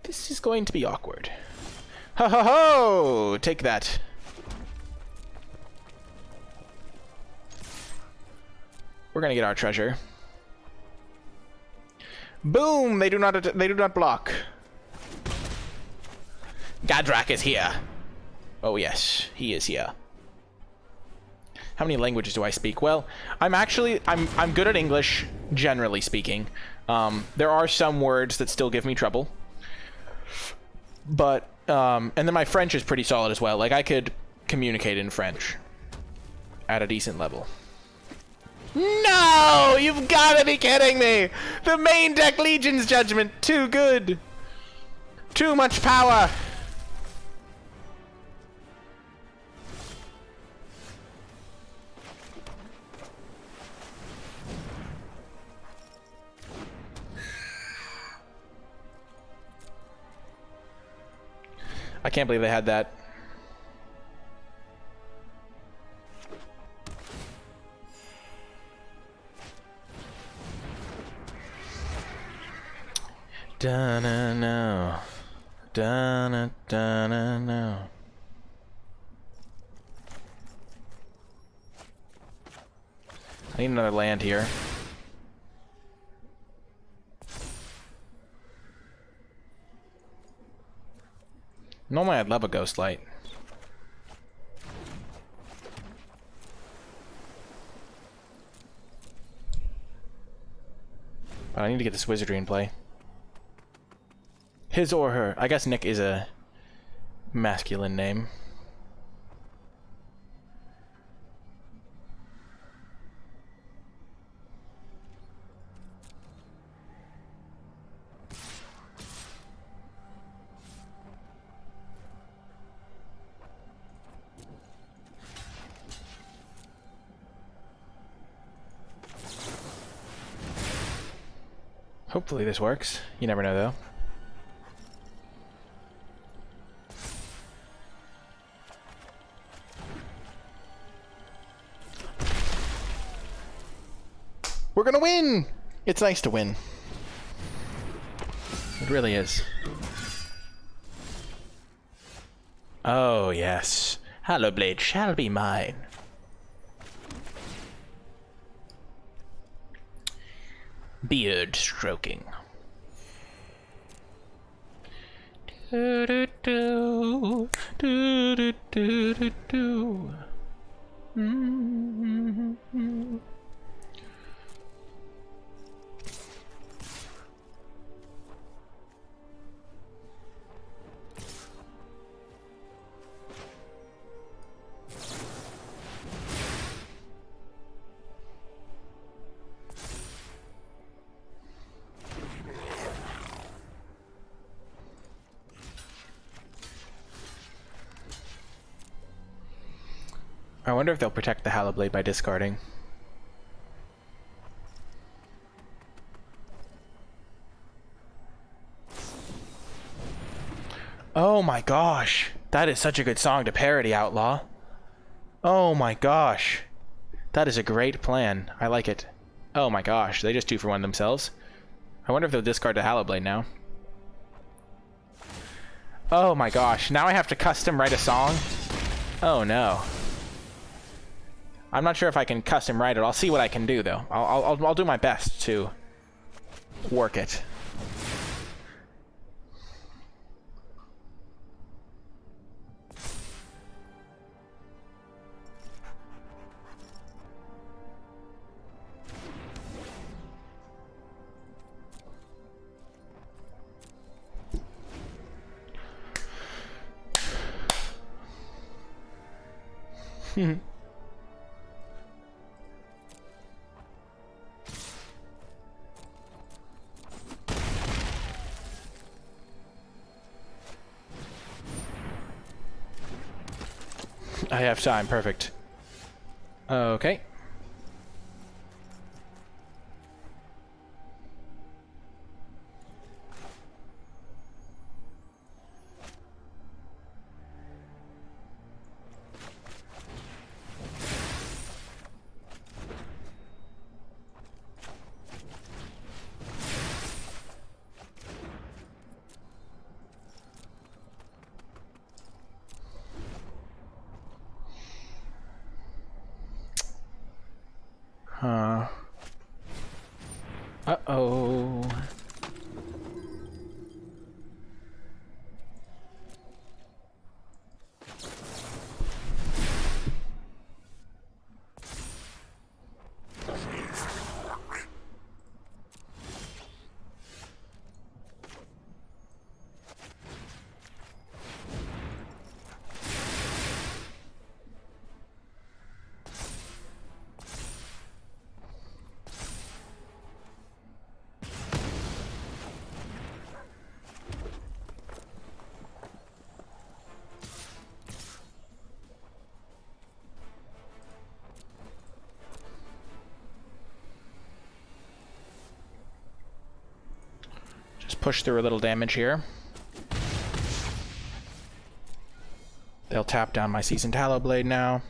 This is going to be awkward. Ho ho ho! Take that. We're gonna get our treasure. Boom! They do not block. Gadrak is here. Oh yes, he is here. How many languages do I speak? Well, I'm good at English, generally speaking. There are some words that still give me trouble. But, and then my French is pretty solid as well. Like, I could communicate in French at a decent level. No! You've gotta be kidding me! The main deck Legion's Judgment, too good! Too much power! I can't believe they had that. Da-na-no. Da-na-da-na-no. I need another land here. Normally I'd love a Ghost Light. But I need to get this wizardry in play. His or her. I guess Nick is a masculine name. Hopefully this works. You never know, though. We're gonna win! It's nice to win. It really is. Oh, yes. Hallowblade shall be mine. Beard stroking. Do do do do do do do do. Mm-hmm. I wonder if they'll protect the Hallowblade by discarding. Oh my gosh! That is such a good song to parody, Outlaw. Oh my gosh. That is a great plan. I like it. Oh my gosh, they just 2-for-1 themselves. I wonder if they'll discard the Hallowblade now. Oh my gosh, now I have to custom write a song? Oh no. I'm not sure if I can custom write it. I'll see what I can do, though. I'll do my best to work it. I have time, perfect. Okay. Huh. Uh-oh. Just push through a little damage here. They'll tap down my Seasoned Tallow Blade now.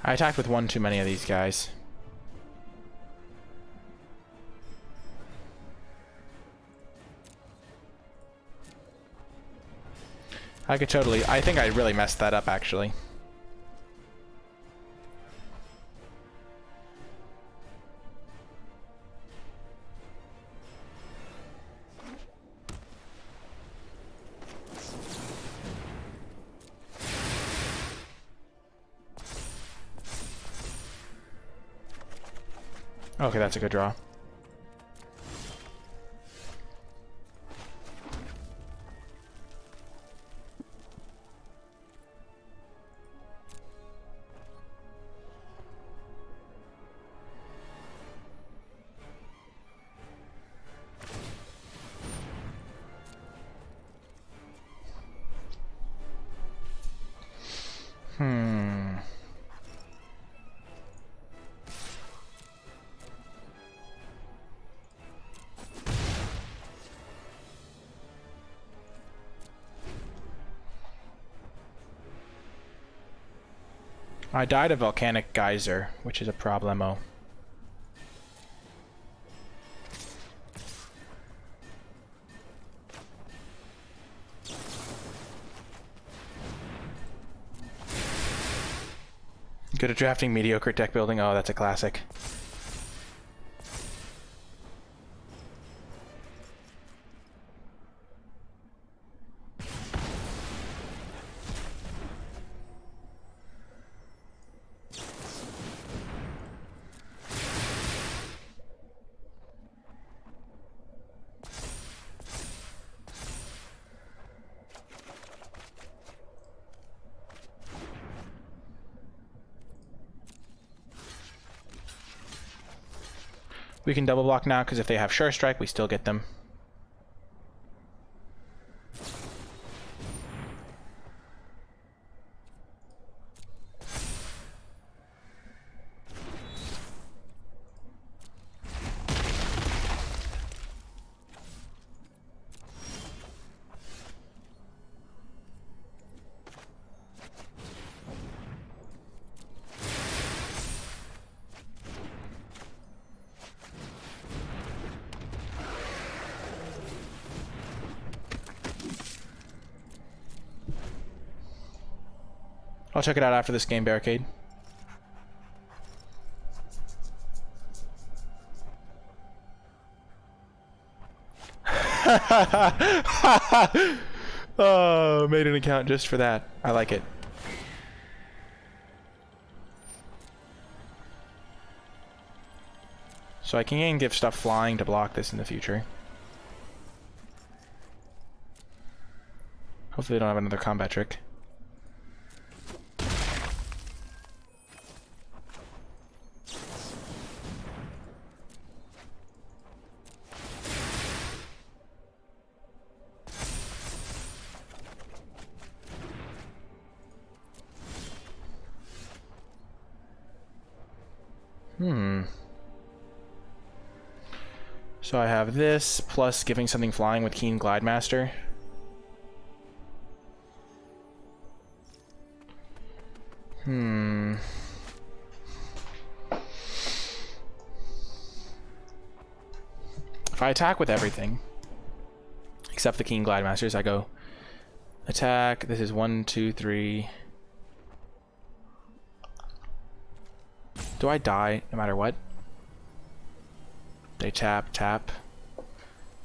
I attacked with one too many of these guys. I could totally... I think I really messed that up, actually. Okay, that's a good draw. I died of Volcanic Geyser, which is a problemo. Good at drafting, mediocre deck building. Oh, that's a classic. We can double block now, because if they have Sure Strike, we still get them. I'll check it out after this game, Barricade. Oh, made an account just for that. I like it. So I can give stuff flying to block this in the future. Hopefully they don't have another combat trick. So I have this, plus giving something flying with Keen Glidemaster. If I attack with everything, except the Keen Glidemasters, I go attack. This is 1, 2, 3. Do I die no matter what? They tap, tap.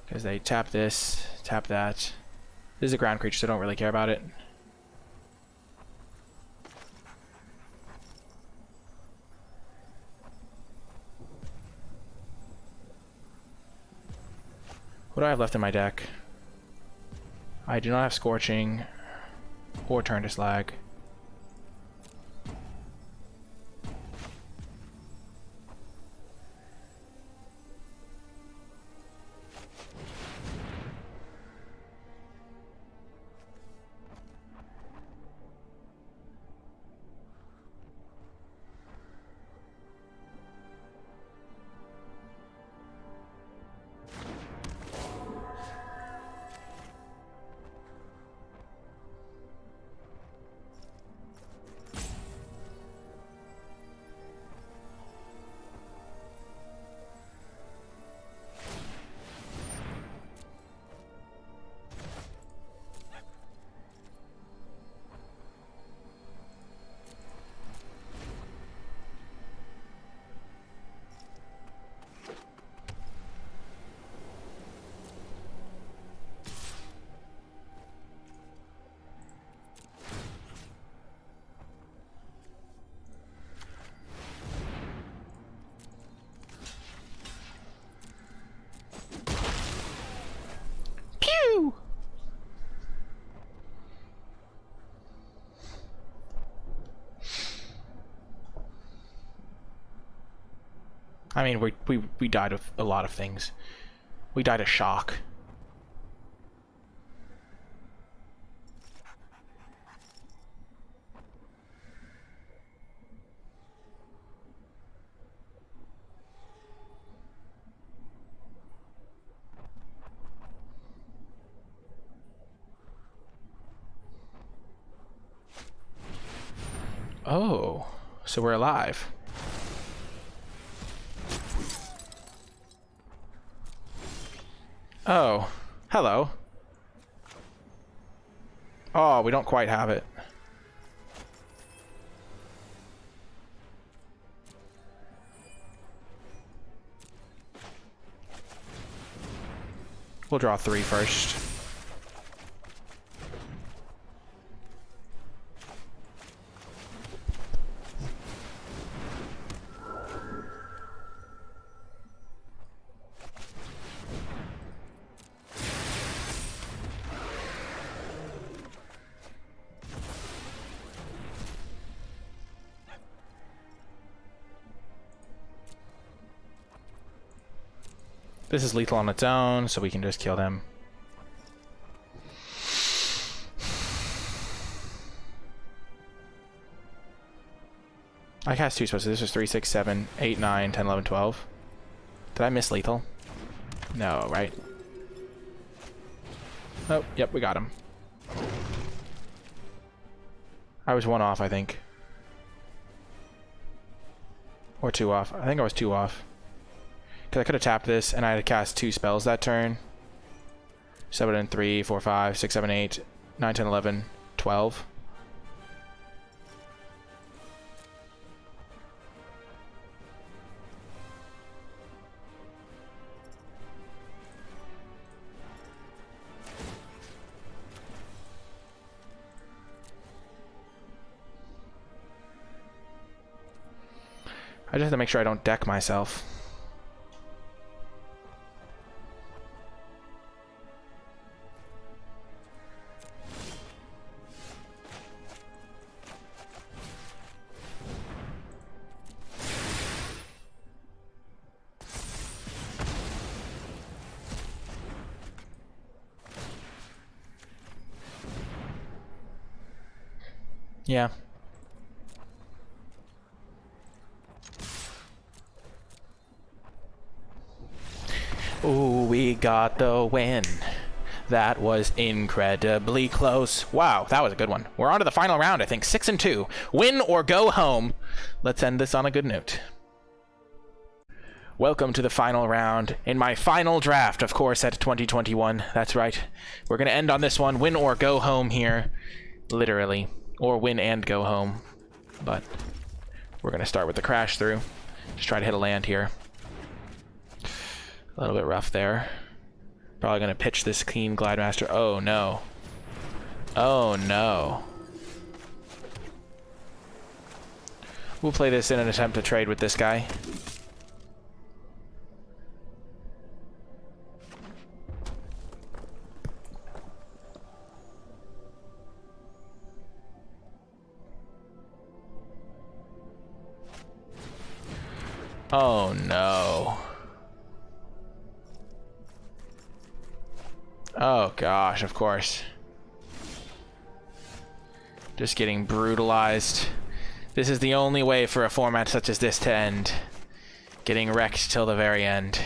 Because they tap this, tap that. This is a ground creature, so I don't really care about it. What do I have left in my deck? I do not have Scorching or Turn to Slag. I mean, we died of a lot of things. We died of shock. Oh, so we're alive. Oh, hello. Oh, we don't quite have it. We'll draw 3 first. This is lethal on its own, so we can just kill them. I cast 2 spells, so this was 3, 6, 7, 8, 9, 10, 11, 12. Did I miss lethal? No, right? Oh, yep, we got him. I was 1 off, I think. Or 2 off. I think I was 2 off. Because I could have tapped this, and I had to cast 2 spells that turn. 7 and 3, 4, 5, 6, 7, 8, 9, 10, 11, 12. I just have to make sure I don't deck myself. Yeah. Ooh, we got the win. That was incredibly close. Wow, that was a good one. We're on to the final round, I think. 6 and 2. Win or go home. Let's end this on a good note. Welcome to the final round in my final draft, of course, at 2021. That's right. We're going to end on this one. Win or go home here. Literally. Or win and go home. But we're going to start with the crash through. Just try to hit a land here. A little bit rough there. Probably going to pitch this clean Glidemaster. Oh, no. Oh, no. We'll play this in an attempt to trade with this guy. Oh, no. Oh, gosh, of course. Just getting brutalized. This is the only way for a format such as this to end. Getting wrecked till the very end.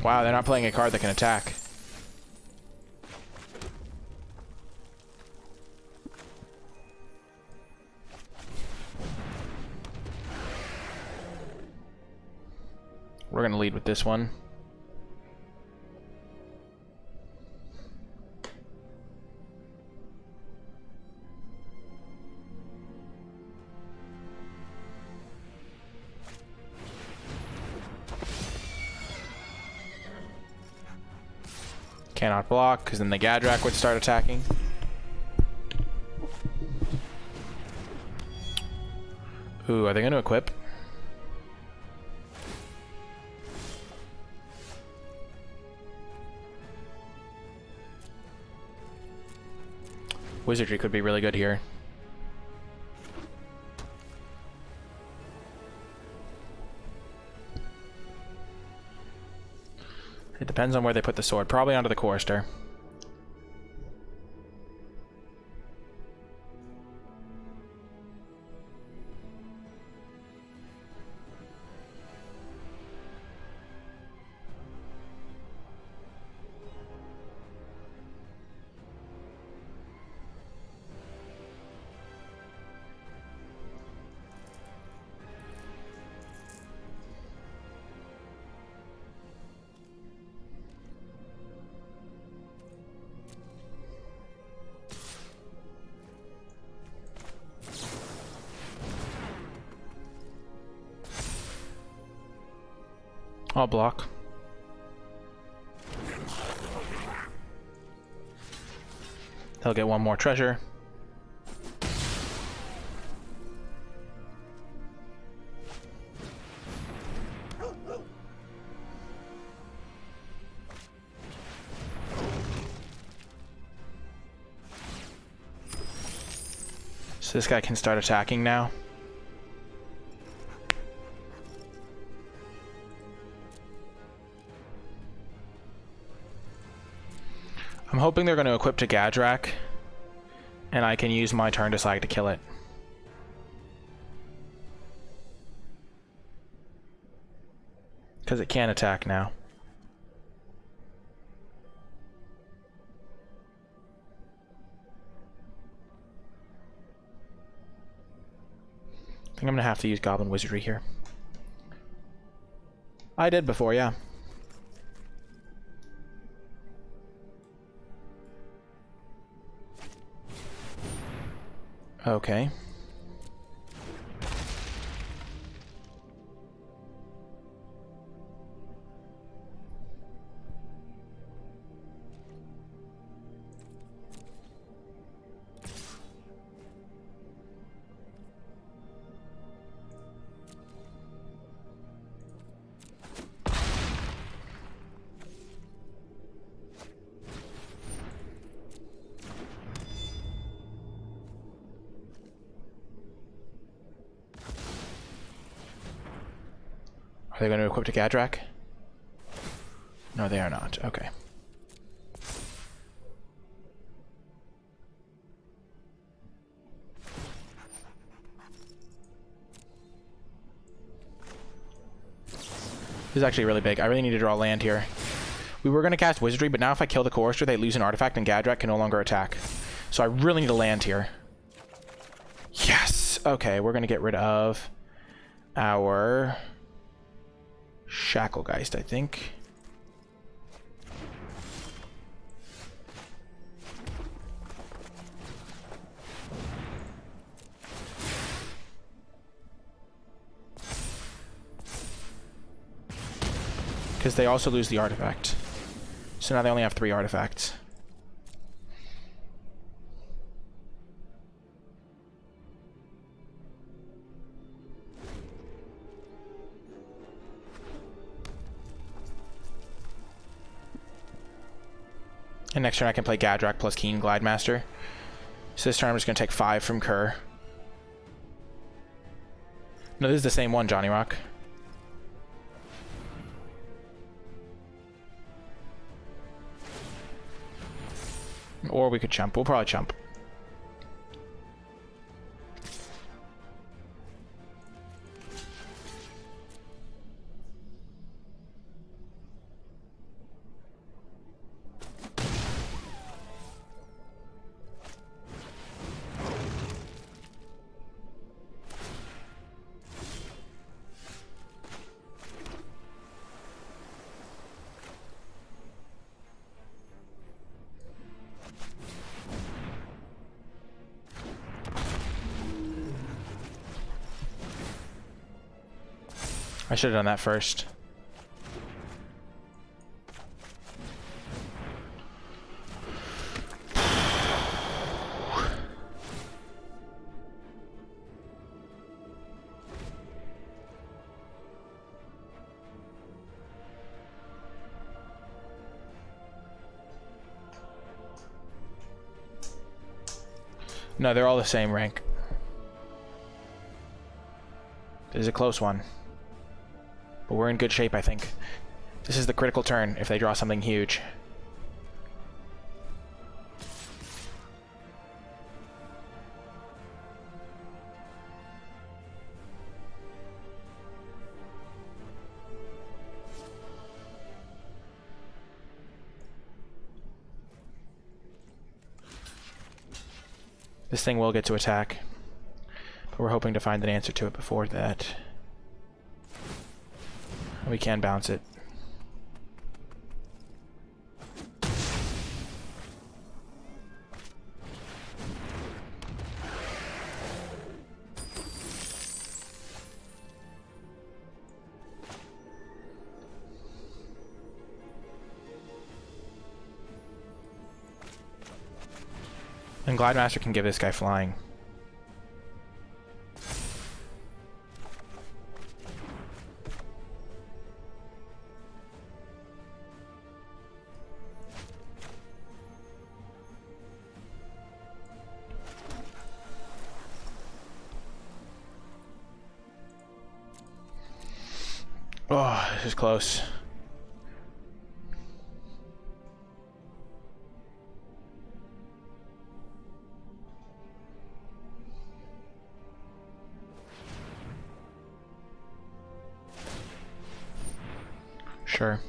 Wow, they're not playing a card that can attack. We're going to lead with this one. Cannot block, because then the Gadrak would start attacking. Ooh, are they going to equip? Wizardry could be really good here. It depends on where they put the sword. Probably onto the Chorister. I'll block. They'll get one more treasure. So this guy can start attacking now. I'm hoping they're going to equip to Gadrak, and I can use my turn to slag to kill it. Because it can attack now. I think I'm going to have to use Goblin Wizardry here. I did before, yeah. Okay. Are they going to equip to Gadrak? No, they are not. Okay. This is actually really big. I really need to draw land here. We were going to cast Wizardry, but now if I kill the Chorister, they lose an artifact and Gadrak can no longer attack. So I really need to land here. Yes! Okay, we're going to get rid of our Shacklegeist, I think. Because they also lose the artifact. So now they only have 3 artifacts. And next turn I can play Gadrak plus Keen Glidemaster. So this turn I'm just going to take 5 from Kerr. No, this is the same one, Johnny Rock. Or we could chump. We'll probably chump. I should have done that first. No, they're all the same rank. This is a close one. But we're in good shape, I think. This is the critical turn if they draw something huge. This thing will get to attack, but we're hoping to find an answer to it before that. We can bounce it. And Glidemaster can give this guy flying. Oh, this is close. Sure.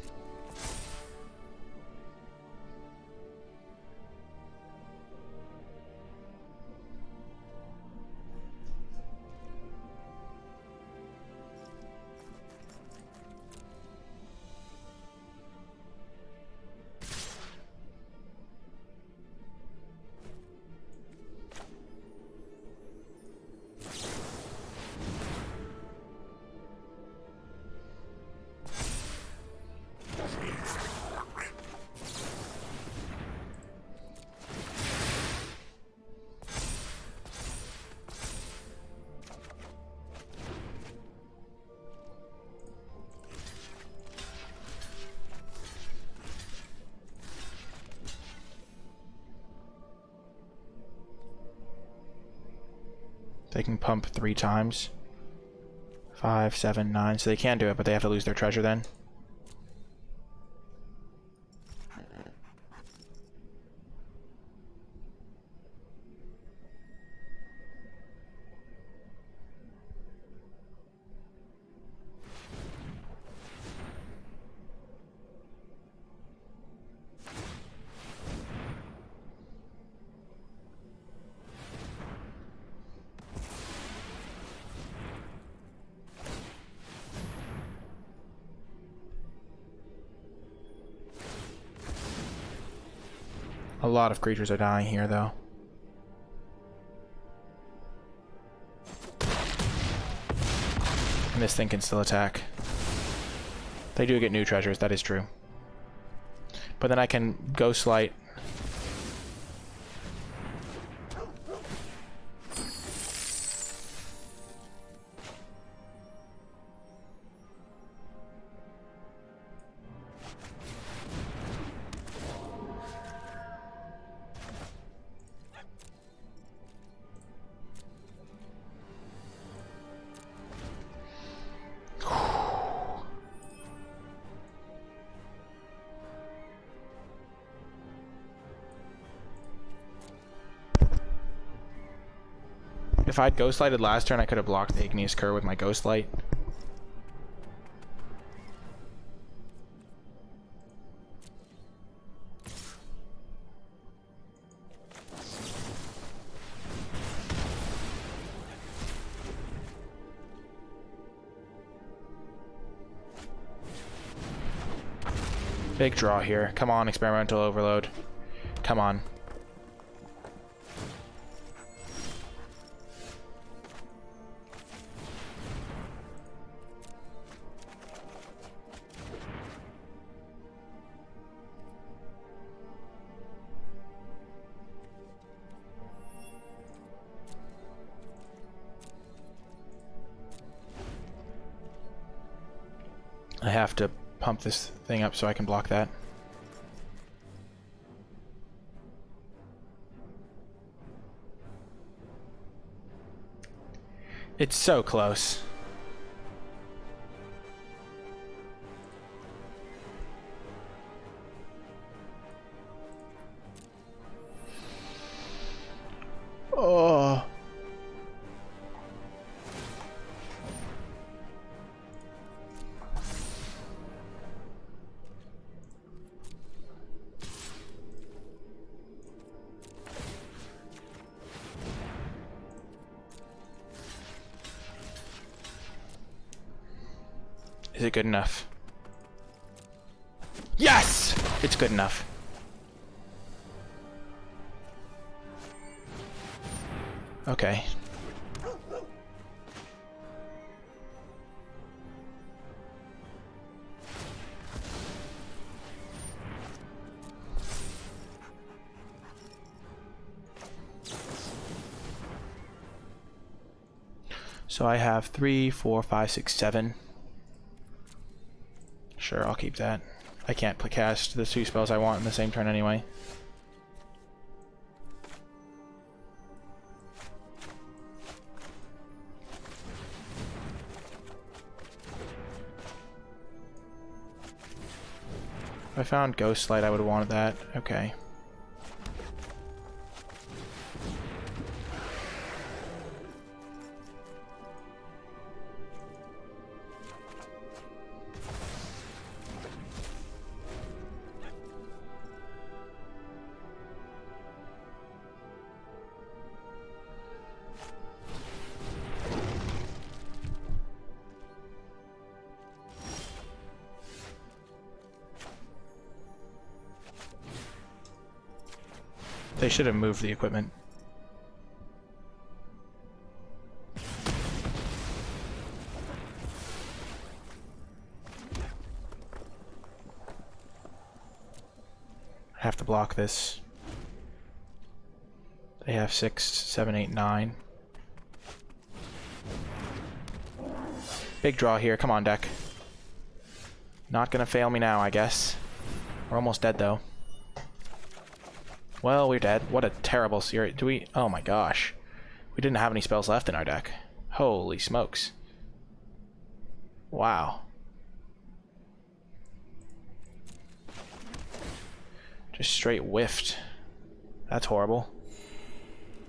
They can pump 3 times. 5, 7, 9. So they can do it, but they have to lose their treasure then. A lot of creatures are dying here, though. And this thing can still attack. They do get new treasures, that is true. But then I can Ghost Light. If I'd Ghost Lighted last turn, I could have blocked the Igneous Cur with my Ghost Light. Big draw here. Come on, Experimental Overload. Come on. I have to pump this thing up so I can block that. It's so close. Oh. Is it good enough? Yes! It's good enough. Okay. So I have 3, 4, 5, 6, 7. Sure, I'll keep that. I can't cast the 2 spells I want in the same turn anyway. If I found Ghost Light, I would have wanted that. Okay. They should have moved the equipment. I have to block this. They have 6, 7, 8, 9. Big draw here. Come on, deck. Not gonna fail me now, I guess. We're almost dead, though. Well, we're dead. What a terrible series. Do we... Oh my gosh. We didn't have any spells left in our deck. Holy smokes. Wow. Just straight whiffed. That's horrible.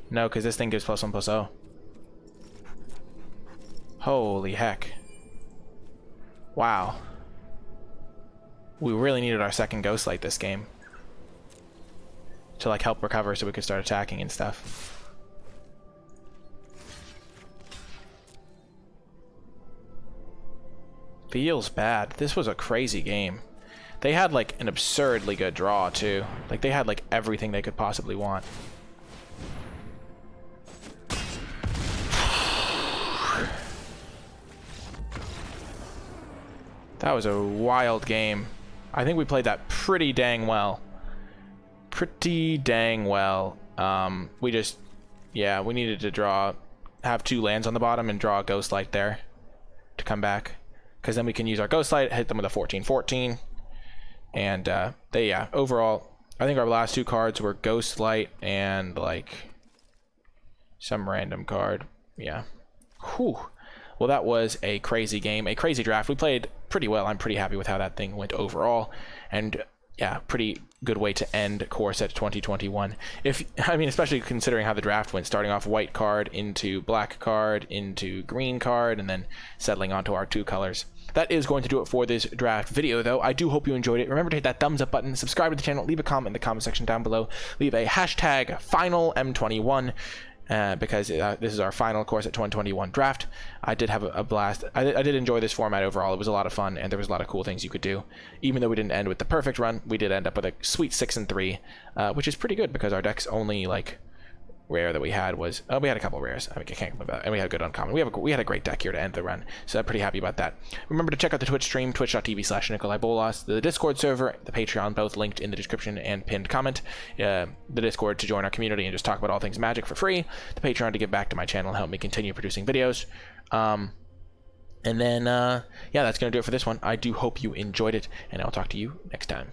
No, because this thing gives +1/+0. Holy heck. Wow. We really needed our second Ghost Light this game to like help recover so we could start attacking and stuff. Feels bad. This was a crazy game. They had like an absurdly good draw too. Like they had like everything they could possibly want. That was a wild game. I think we played that pretty dang well. Pretty dang well. We just, yeah, we needed to have 2 lands on the bottom and draw a Ghost Light there to come back. Because then we can use our Ghost Light, hit them with a 14/14. And yeah, overall, I think our last 2 cards were Ghost Light and like some random card. Yeah. Whew. Well, that was a crazy game, a crazy draft. We played pretty well. I'm pretty happy with how that thing went overall. And yeah, pretty good way to end Core Set 2021. I mean, especially considering how the draft went, starting off white card into black card into green card, and then settling onto our 2 colors. That is going to do it for this draft video, though. I do hope you enjoyed it. Remember to hit that thumbs up button, subscribe to the channel, leave a comment in the comment section down below, leave a hashtag #FinalM21. Because this is our final Core Set 2021 draft. I did have a blast. I did enjoy this format overall. It was a lot of fun, and there was a lot of cool things you could do. Even though we didn't end with the perfect run, we did end up with a sweet 6-3, which is pretty good because our deck's only like rare that we had was we had a couple rares. I mean, I can't remember that, and we had a good uncommon. We had a great deck here to end the run, so I'm pretty happy about that. Remember to check out the Twitch stream, twitch.tv/NicolaiBolas, the Discord server, the Patreon, both linked in the description and pinned comment. The Discord to join our community and just talk about all things Magic for free. The Patreon to give back to my channel and help me continue producing videos. And then yeah, that's gonna do it for this one. I do hope you enjoyed it, and I'll talk to you next time.